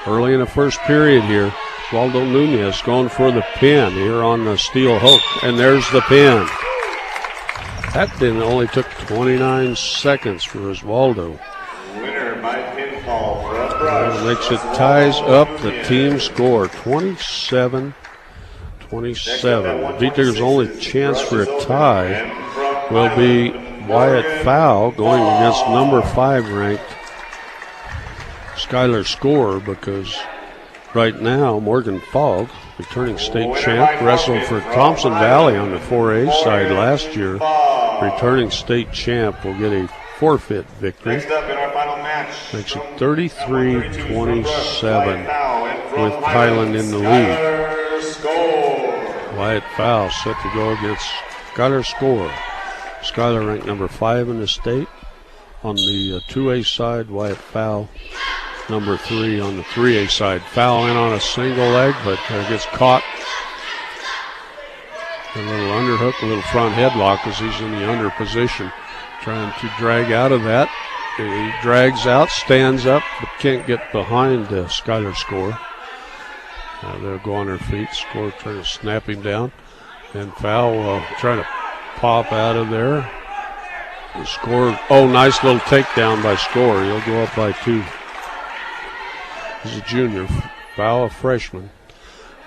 Speaker 1: Early in the first period here, Oswaldo Nunez going for the pin here on the Steele Hoke. And there's the pin. That pin only took 29 seconds for Oswaldo.
Speaker 2: winner by pinfall for Brush.
Speaker 1: Makes it ties up the team score, 27-27. The Beat Diggers' only chance for a tie will be Wyatt Fowl going against number 5 ranked Skylar Score, because right now Morgan Fogg, returning state champ, wrestled for Thompson Valley on the 4A side last year. Returning state champ will get a forfeit victory.
Speaker 2: Next up in our final match,
Speaker 1: makes it 33-27 with Highland in the lead. Wyatt Fowl set to go against Skylar Score. Skylar ranked number 5 in the state. On the 2A side, Wyatt Fowl number 3 on the 3A side. Foul in on a single leg, but gets caught. A little underhook, a little front headlock as he's in the under position, trying to drag out of that. He drags out, stands up, but can't get behind Skylar Score. They'll go on their feet. Score trying to snap him down. And Foul trying to pop out of there. Score, nice little takedown by Score. He'll go up by 2. He's a junior. Foul, a freshman.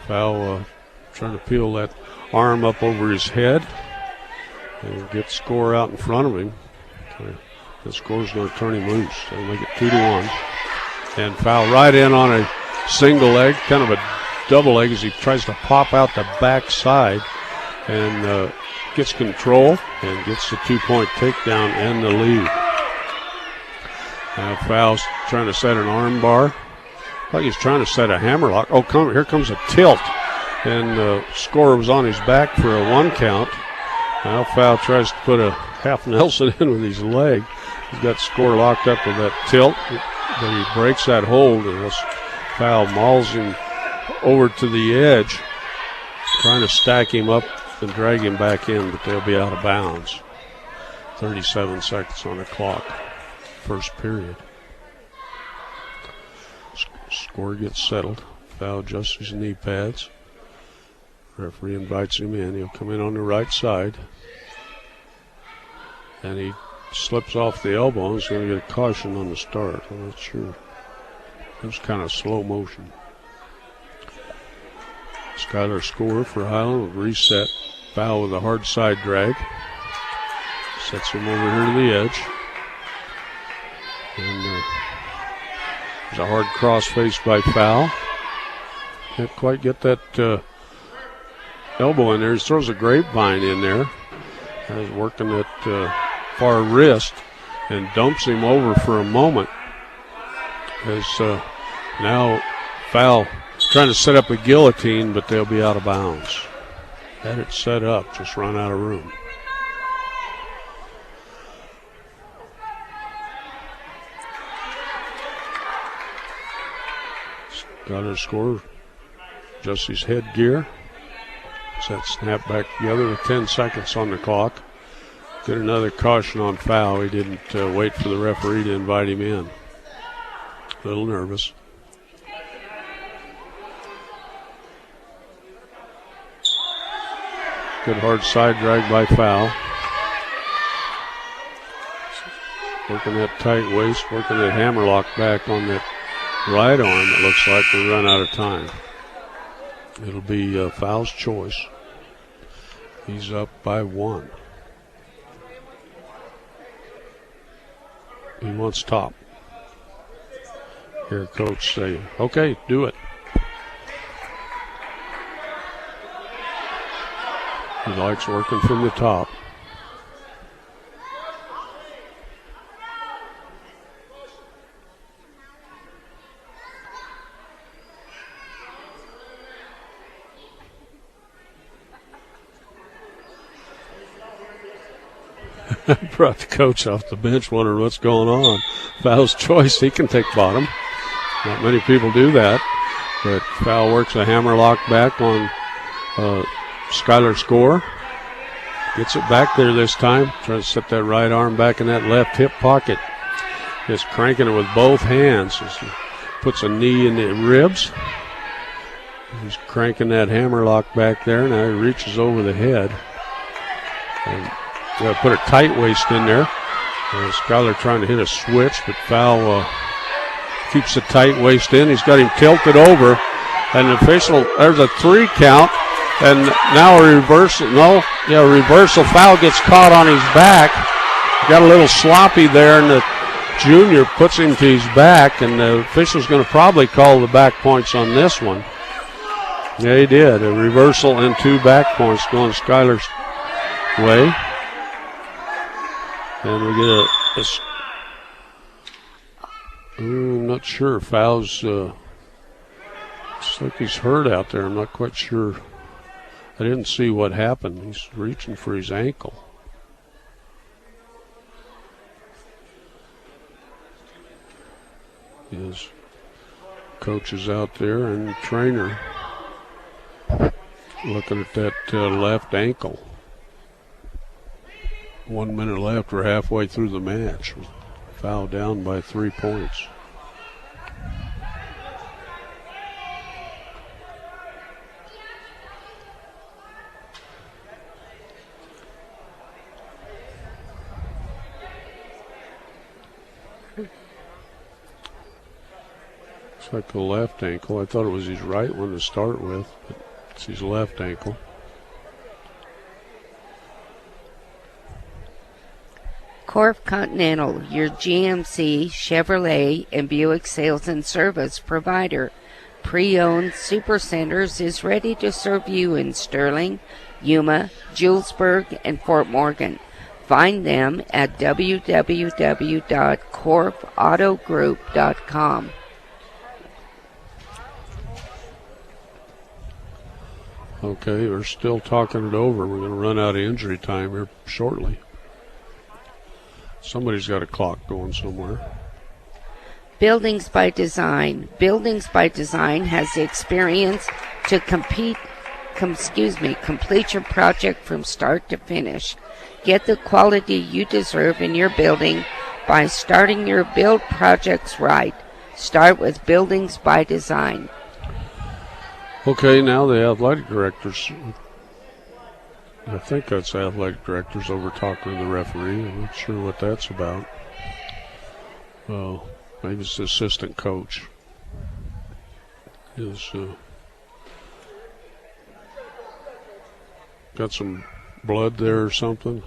Speaker 1: Foul trying to peel that arm up over his head and get Score out in front of him. The Score's going to turn him loose. They'll make it 2-1. And Foul right in on a single leg, kind of a double leg as he tries to pop out the backside and gets control and gets the 2-point takedown and the lead. Foul's trying to set an arm bar. Like he's trying to set a hammerlock. Here comes a tilt. And Score was on his back for a 1 count. Now Foul tries to put a half Nelson in with his leg. He's got Score locked up with that tilt, but he breaks that hold, and this Foul mauls him over to the edge, trying to stack him up and drag him back in, but they'll be out of bounds. 37 seconds on the clock, first period. Score gets settled. Foul adjusts his knee pads. Referee invites him in. He'll come in on the right side. And he slips off the elbow and he's going to get a caution on the start. I'm not sure. It was kind of slow motion. Skylar Score for Highland will reset. Foul with a hard side drag. Sets him over here to the edge. And there's a hard cross face by Foul. Can't quite get that elbow in there. He throws a grapevine in there. He's working that far wrist and dumps him over for a moment. As now Foul trying to set up a guillotine, but they'll be out of bounds. Had it set up, just run out of room. Got her score. Just his headgear. Set snap back together with 10 seconds on the clock. Get another caution on Foul. He didn't wait for the referee to invite him in. A little nervous. Good hard side drag by Foul. Working that tight waist, working that hammerlock back on that right arm. It looks like we run out of time. It'll be Foul's choice. He's up by 1. He wants top. Hear coach say, okay, do it. He likes working from the top. Brought the coach off the bench wondering what's going on. Foul's choice, he can take bottom. Not many people do that. But Foul works a hammerlock back on Skylar Score. Gets it back there this time. Tries to set that right arm back in that left hip pocket. Just cranking it with both hands. As he puts a knee in the ribs. He's cranking that hammerlock back there. Now he reaches over the head. And put a tight waist in there. Skylar trying to hit a switch, but Foul keeps the tight waist in. He's got him tilted over. And the official, there's a 3 count. And now a reversal. Reversal. Foul gets caught on his back. Got a little sloppy there, and the junior puts him to his back. And the official's going to probably call the back points on this one. Yeah, he did. A reversal and 2 back points going Skylar's way. And we get I'm not sure. Foul's looks like he's hurt out there. I'm not quite sure. I didn't see what happened. He's reaching for his ankle. He is Coach is out there and trainer looking at that left ankle. 1 minute left. We're halfway through the match. Foul down by 3 points. Looks like the left ankle. I thought it was his right one to start with, but it's his left ankle.
Speaker 3: Corp Continental, your GMC, Chevrolet, and Buick sales and service provider. Pre-owned Supercenters is ready to serve you in Sterling, Yuma, Julesburg, and Fort Morgan. Find them at www.corpautogroup.com.
Speaker 1: Okay, we're still talking it over. We're going to run out of injury time here shortly. Somebody's got a clock going somewhere.
Speaker 3: Buildings by Design. Buildings by Design has the experience to complete your project from start to finish. Get the quality you deserve in your building by starting your build projects right. Start with Buildings by Design.
Speaker 1: Okay, now the athletic directors. I think that's the athletic directors over talking to the referee. I'm not sure what that's about. Well, maybe it's the assistant coach. Is got some blood there or something?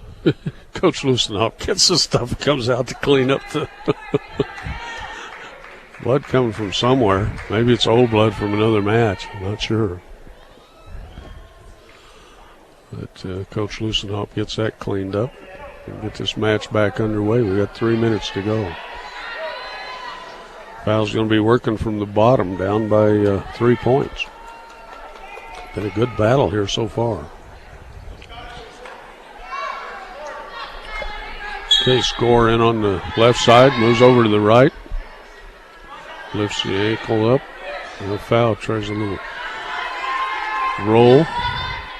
Speaker 1: Coach loosen up, gets the stuff, comes out to clean up the blood coming from somewhere. Maybe it's old blood from another match. I'm not sure. But Coach Loosenhop gets that cleaned up and get this match back underway. We got 3 minutes to go. Foul's going to be working from the bottom, down by 3 points. Been a good battle here so far. Okay, score in on the left side, moves over to the right, lifts the ankle up, and a foul. Tries a little roll.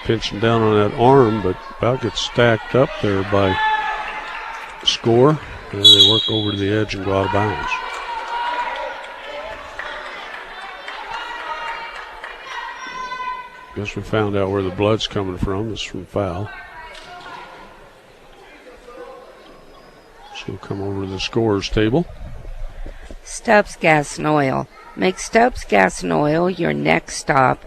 Speaker 1: Pinching down on that arm, but about gets stacked up there by Score, and they work over to the edge and go out of bounds. Guess we found out where the blood's coming from. It's from foul. So we'll come over to the scorer's table.
Speaker 3: Stubbs Gas and Oil. Make Stubbs Gas and Oil your next stop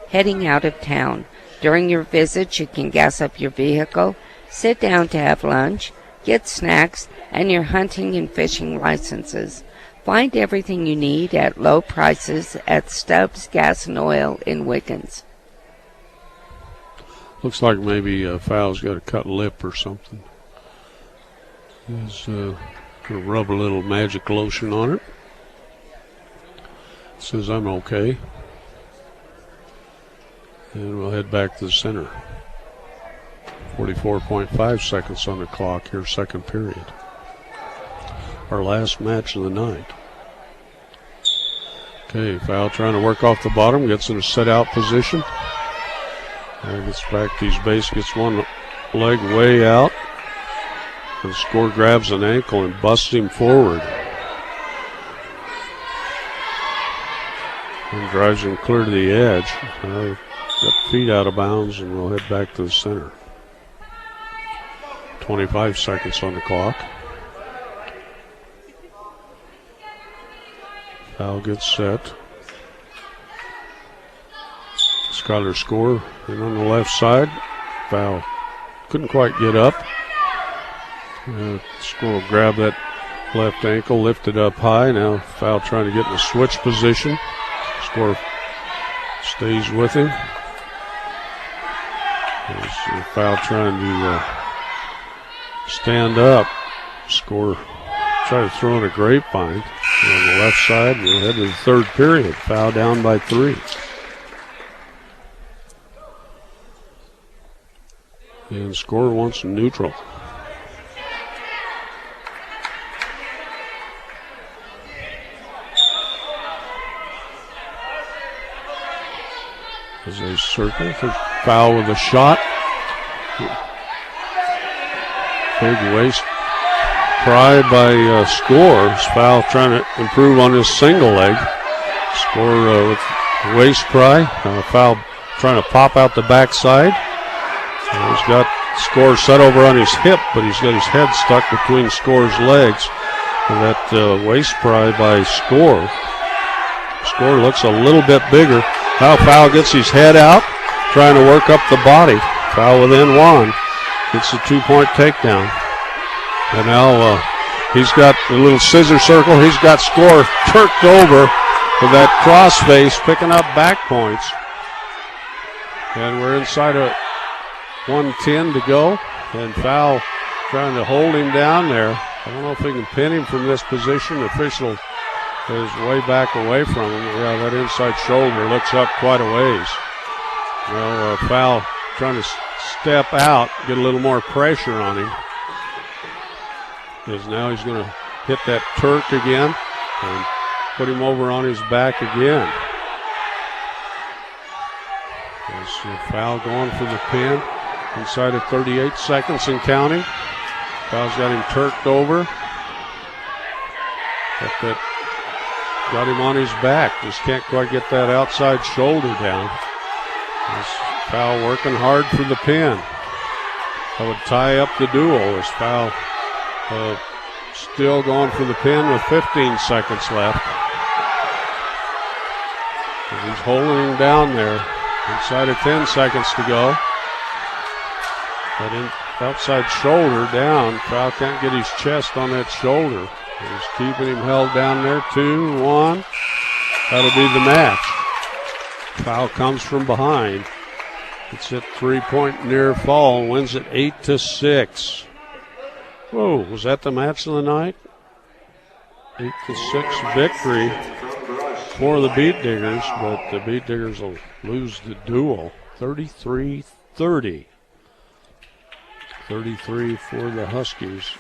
Speaker 3: heading out of town. During your visit, you can gas up your vehicle, sit down to have lunch, get snacks, and your hunting and fishing licenses. Find everything you need at low prices at Stubbs Gas and Oil in Wiggins.
Speaker 1: Looks like maybe Foul's got a cut lip or something. He's going to rub a little magic lotion on it. Says I'm okay. And we'll head back to the center. 44.5 seconds on the clock here, second period. Our last match of the night. Okay, Foul trying to work off the bottom, gets in a set-out position. And gets back to his base, gets one leg way out. And Score grabs an ankle and busts him forward. And drives him clear to the edge. Got feet out of bounds, and we'll head back to the center. 25 seconds on the clock. Foul gets set. Skylar Score in on the left side. Foul couldn't quite get up. Score will grab that left ankle, lift it up high. Now Foul trying to get in a switch position. Score stays with him. There's Foul trying to stand up. Score try to throw in a grapevine. And on the left side, we'll head to the third period. Foul down by 3. And Score wants neutral. as they circle for foul with a shot. Big waist pry by Score. Foul trying to improve on his single leg. Score with waist pry. Foul trying to pop out the backside. He's got Score set over on his hip, but he's got his head stuck between Score's legs. And that waist pry by Score. Score looks a little bit bigger. Now Foul gets his head out, trying to work up the body. Foul within one. Gets a 2-point takedown. And now he's got a little scissor circle. He's got Score turked over with that crossface, picking up back points. And we're inside of 1:10 to go. And Foul trying to hold him down there. I don't know if he can pin him from this position. The official is way back away from him. Yeah, that inside shoulder looks up quite a ways. Well, Foul trying to step out, get a little more pressure on him. Because now he's going to hit that Turk again and put him over on his back again. There's Foul going for the pin. Inside of 38 seconds and counting. Foul's got him turked over. Got him on his back. Just can't quite get that outside shoulder down. Foul working hard for the pin. That would tie up the duel. As Foul still going for the pin with 15 seconds left. And he's holding him down there. Inside of 10 seconds to go. That outside shoulder down. Foul can't get his chest on that shoulder. He's keeping him held down there. 2-1. That'll be the match. Foul comes from behind. It's at 3-point near fall. Wins it 8-6. Whoa, was that the match of the night? 8-6 victory for the Beat Diggers, but the Beat Diggers will lose the duel. 33-30. 33 for the Huskies.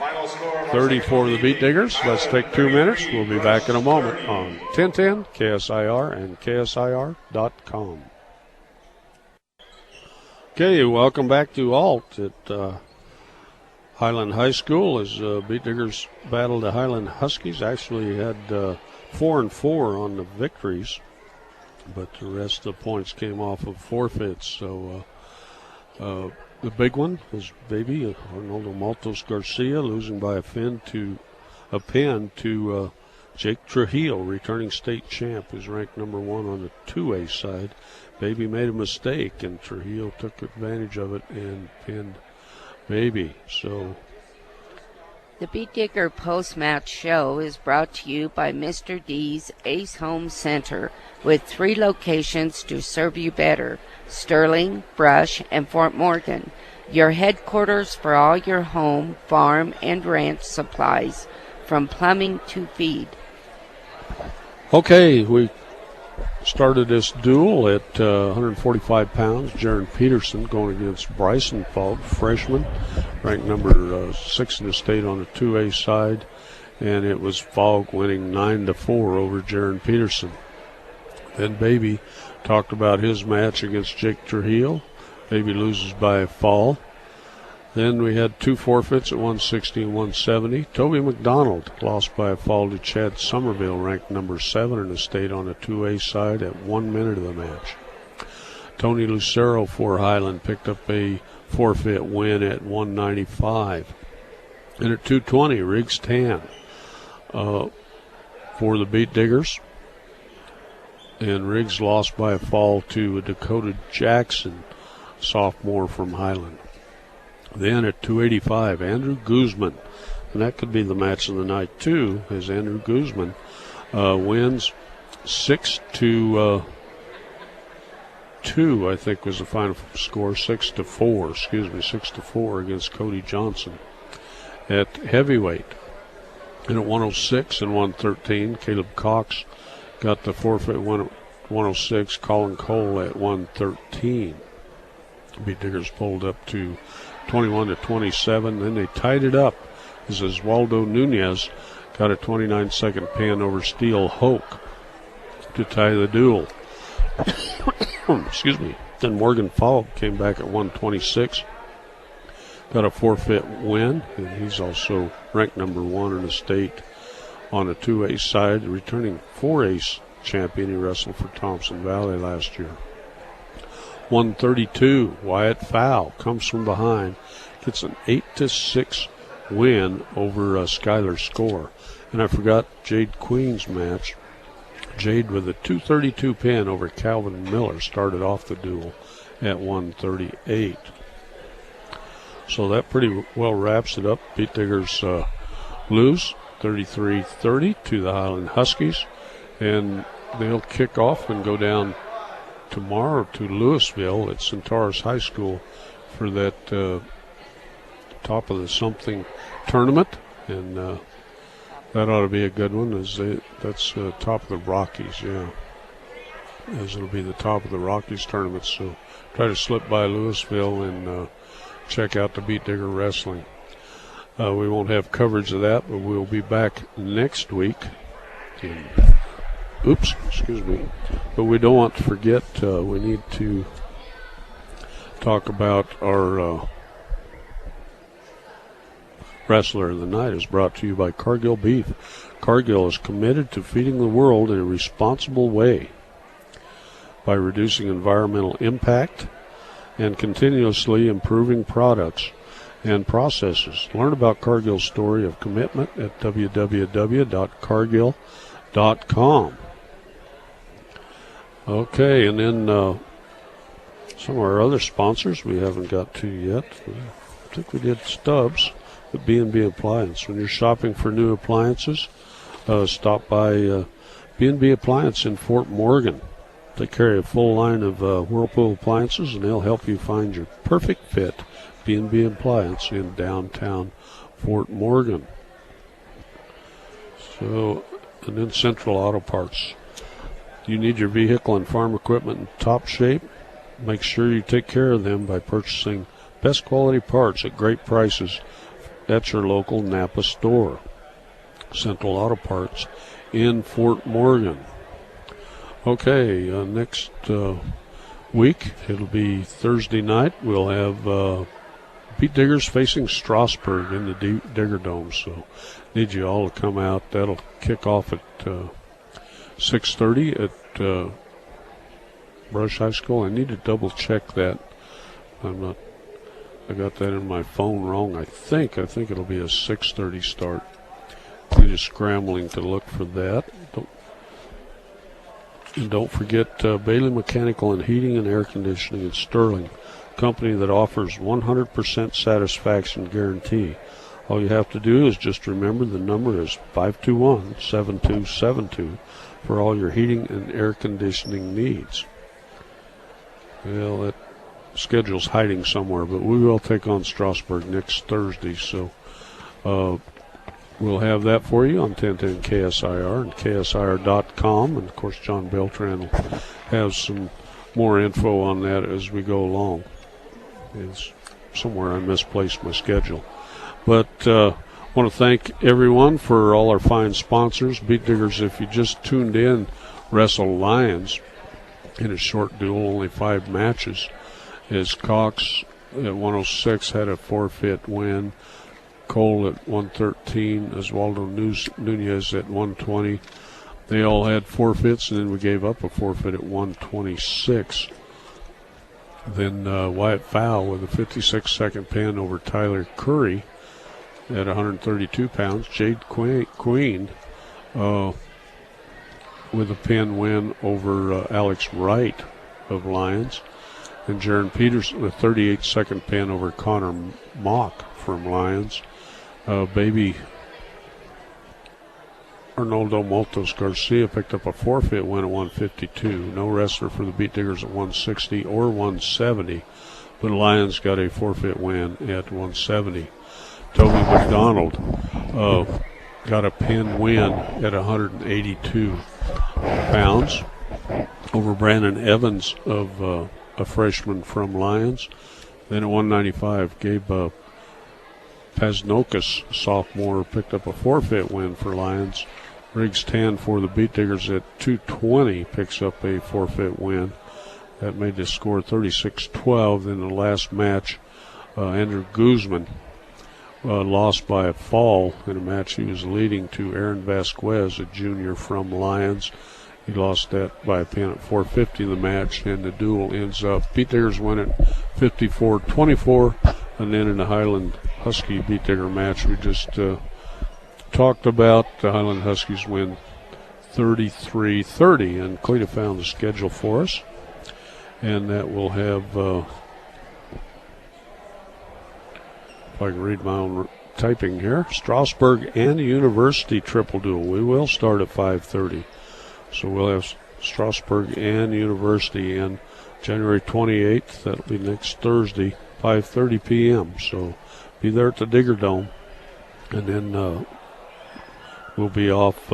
Speaker 1: 30 for the Beat Diggers. Let's take 2 minutes. We'll be back in a moment on 1010 KSIR and KSIR.com. Okay, welcome back to Alt at Highland High School as Beat Diggers battled the Highland Huskies. Actually had 4-4 on the victories, but the rest of the points came off of forfeits. So the big one was baby Arnoldo Maltos Garcia losing by a pin to Jake Trujillo, returning state champ, who's ranked number 1 on the 2A side. Baby made a mistake, and Trujillo took advantage of it and pinned Baby. So
Speaker 3: the Beat Digger post-match show is brought to you by Mr. D's Ace Home Center, with 3 locations to serve you better: Sterling, Brush, and Fort Morgan. Your headquarters for all your home, farm, and ranch supplies, from plumbing to feed.
Speaker 1: Okay, we started this duel at 145 pounds. Jaron Peterson going against Bryson Fogg, freshman, ranked number 6 in the state on the 2A side. And it was Fogg winning 9-4 over Jaron Peterson. Then Baby talked about his match against Jake Trujillo. Baby loses by a fall. Then we had 2 forfeits at 160 and 170. Toby McDonald lost by a fall to Chad Somerville, ranked number 7 in the state on the 2A side at 1 minute of the match. Tony Lucero for Highland picked up a forfeit win at 195. And at 220, Riggs Tan for the Beat Diggers. And Riggs lost by a fall to Dakota Jackson, sophomore from Highland. Then at 285, Andrew Guzman, and that could be the match of the night too, as Andrew Guzman wins 6-2, I think was the final score, 6-4 against Cody Johnson at heavyweight. And at 106 and 113, Caleb Cox got the forfeit win at 106, Colin Cole at 113. Beat Diggers pulled up to 21-27. Then they tied it up as Oswaldo Nunez got a 29-second pin over Steele Hoke to tie the duel. Excuse me. Then Morgan followed, came back at 126. Got a forfeit win, and he's also ranked number 1 in the state on the 2A side, returning 4A champion. He wrestled for Thompson Valley last year. 132, Wyatt Fowl comes from behind, gets an 8-6 win over Skylar Score. And I forgot Jade Queen's match. Jade with a 232 pin over Calvin Miller started off the duel at 138. So that pretty well wraps it up. Beat Diggers lose 33-30 to the Highland Huskies, and they'll kick off and go down tomorrow to Louisville at Centaurus High School for that top of the something tournament, and that ought to be a good one. That's top of the Rockies, yeah, as it'll be the top of the Rockies tournament. So try to slip by Louisville and check out the Beat Digger Wrestling. We won't have coverage of that, but we'll be back next week. Excuse me. But we don't want to forget, we need to talk about our Wrestler of the Night is brought to you by Cargill Beef. Cargill is committed to feeding the world in a responsible way by reducing environmental impact and continuously improving products and processes. Learn about Cargill's story of commitment at www.cargill.com. Okay, and then some of our other sponsors we haven't got to yet. I think we did Stubbs, the B&B Appliance. When you're shopping for new appliances, stop by B&B Appliance in Fort Morgan. They carry a full line of Whirlpool appliances, and they'll help you find your perfect fit B&B Appliance in downtown Fort Morgan. So, and then Central Auto Parts. You need your vehicle and farm equipment in top shape? Make sure you take care of them by purchasing best quality parts at great prices at your local Napa store. Central Auto Parts in Fort Morgan. Okay, next week, it'll be Thursday night. We'll have Beat Diggers facing Strasburg in the Digger Dome. So need you all to come out. That'll kick off at 6:30 at Brush High School. I need to double check that. I got that in my phone wrong. I think it'll be a 6:30 start. I'm just scrambling to look for that. Don't forget Bailey Mechanical and Heating and Air Conditioning in Sterling, company that offers 100% satisfaction guarantee. All you have to do is just remember the number is 521-7272 for all your heating and air conditioning needs. Well, that schedule's hiding somewhere, but we will take on Strasburg next Thursday, so we'll have that for you on 1010 KSIR and KSIR.com. And, of course, John Beltran will have some more info on that as we go along. It's somewhere I misplaced my schedule. But I want to thank everyone for all our fine sponsors. Beat Diggers, if you just tuned in, Wrestle Lions in a short duel, only 5 matches. As Cox at 106 had a forfeit win. Cole at 113, Oswaldo Nunez at 120. They all had forfeits, and then we gave up a forfeit at 126. Then Wyatt Fowl with a 56-second pin over Tyler Curry at 132 pounds. Jade Queen with a pin win over Alex Wright of Lions. And Jaron Peterson with a 38-second pin over Connor Mock from Lions. Baby Arnoldo Moltos Garcia picked up a forfeit win at 152. No wrestler for the Beat Diggers at 160 or 170, but Lions got a forfeit win at 170. Toby McDonald got a pin win at 182 pounds over Brandon Evans of a freshman from Lions. Then at 195, Gabe Paznokas, sophomore, picked up a forfeit win for Lions. Riggs Tan for the Beat Diggers at 220 picks up a forfeit win. That made the score 36-12. In the last match, Andrew Guzman lost by a fall in a match he was leading to Aaron Vasquez, a junior from Lyons. He lost that by a pin at 4:50 in the match, and the duel ends up Beat Diggers win it 54-24. And then in the Highland Husky Beat Digger match we just talked about, the Highland Huskies win 33-30. And Cleta found the schedule for us, and that will have, if I can read my own typing here, Strasburg and University triple duel. We will start at 5:30. So we'll have Strasburg and University in January 28th. That'll be next Thursday, 5:30 p.m. So be there at the Digger Dome. And then we'll be off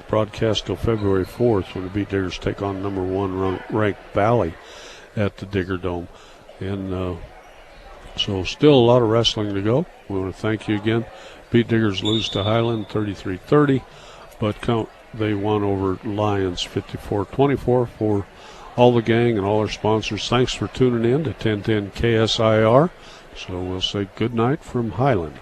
Speaker 1: broadcast till February 4th when the Beat Diggers take on number 1 ranked Valley at the Digger Dome. And so still a lot of wrestling to go. We want to thank you again. Beat Diggers lose to Highland 33-30, but they won over Lions 54-24. For all the gang and all our sponsors, thanks for tuning in to 1010 KSIR. So we'll say good night from Highland.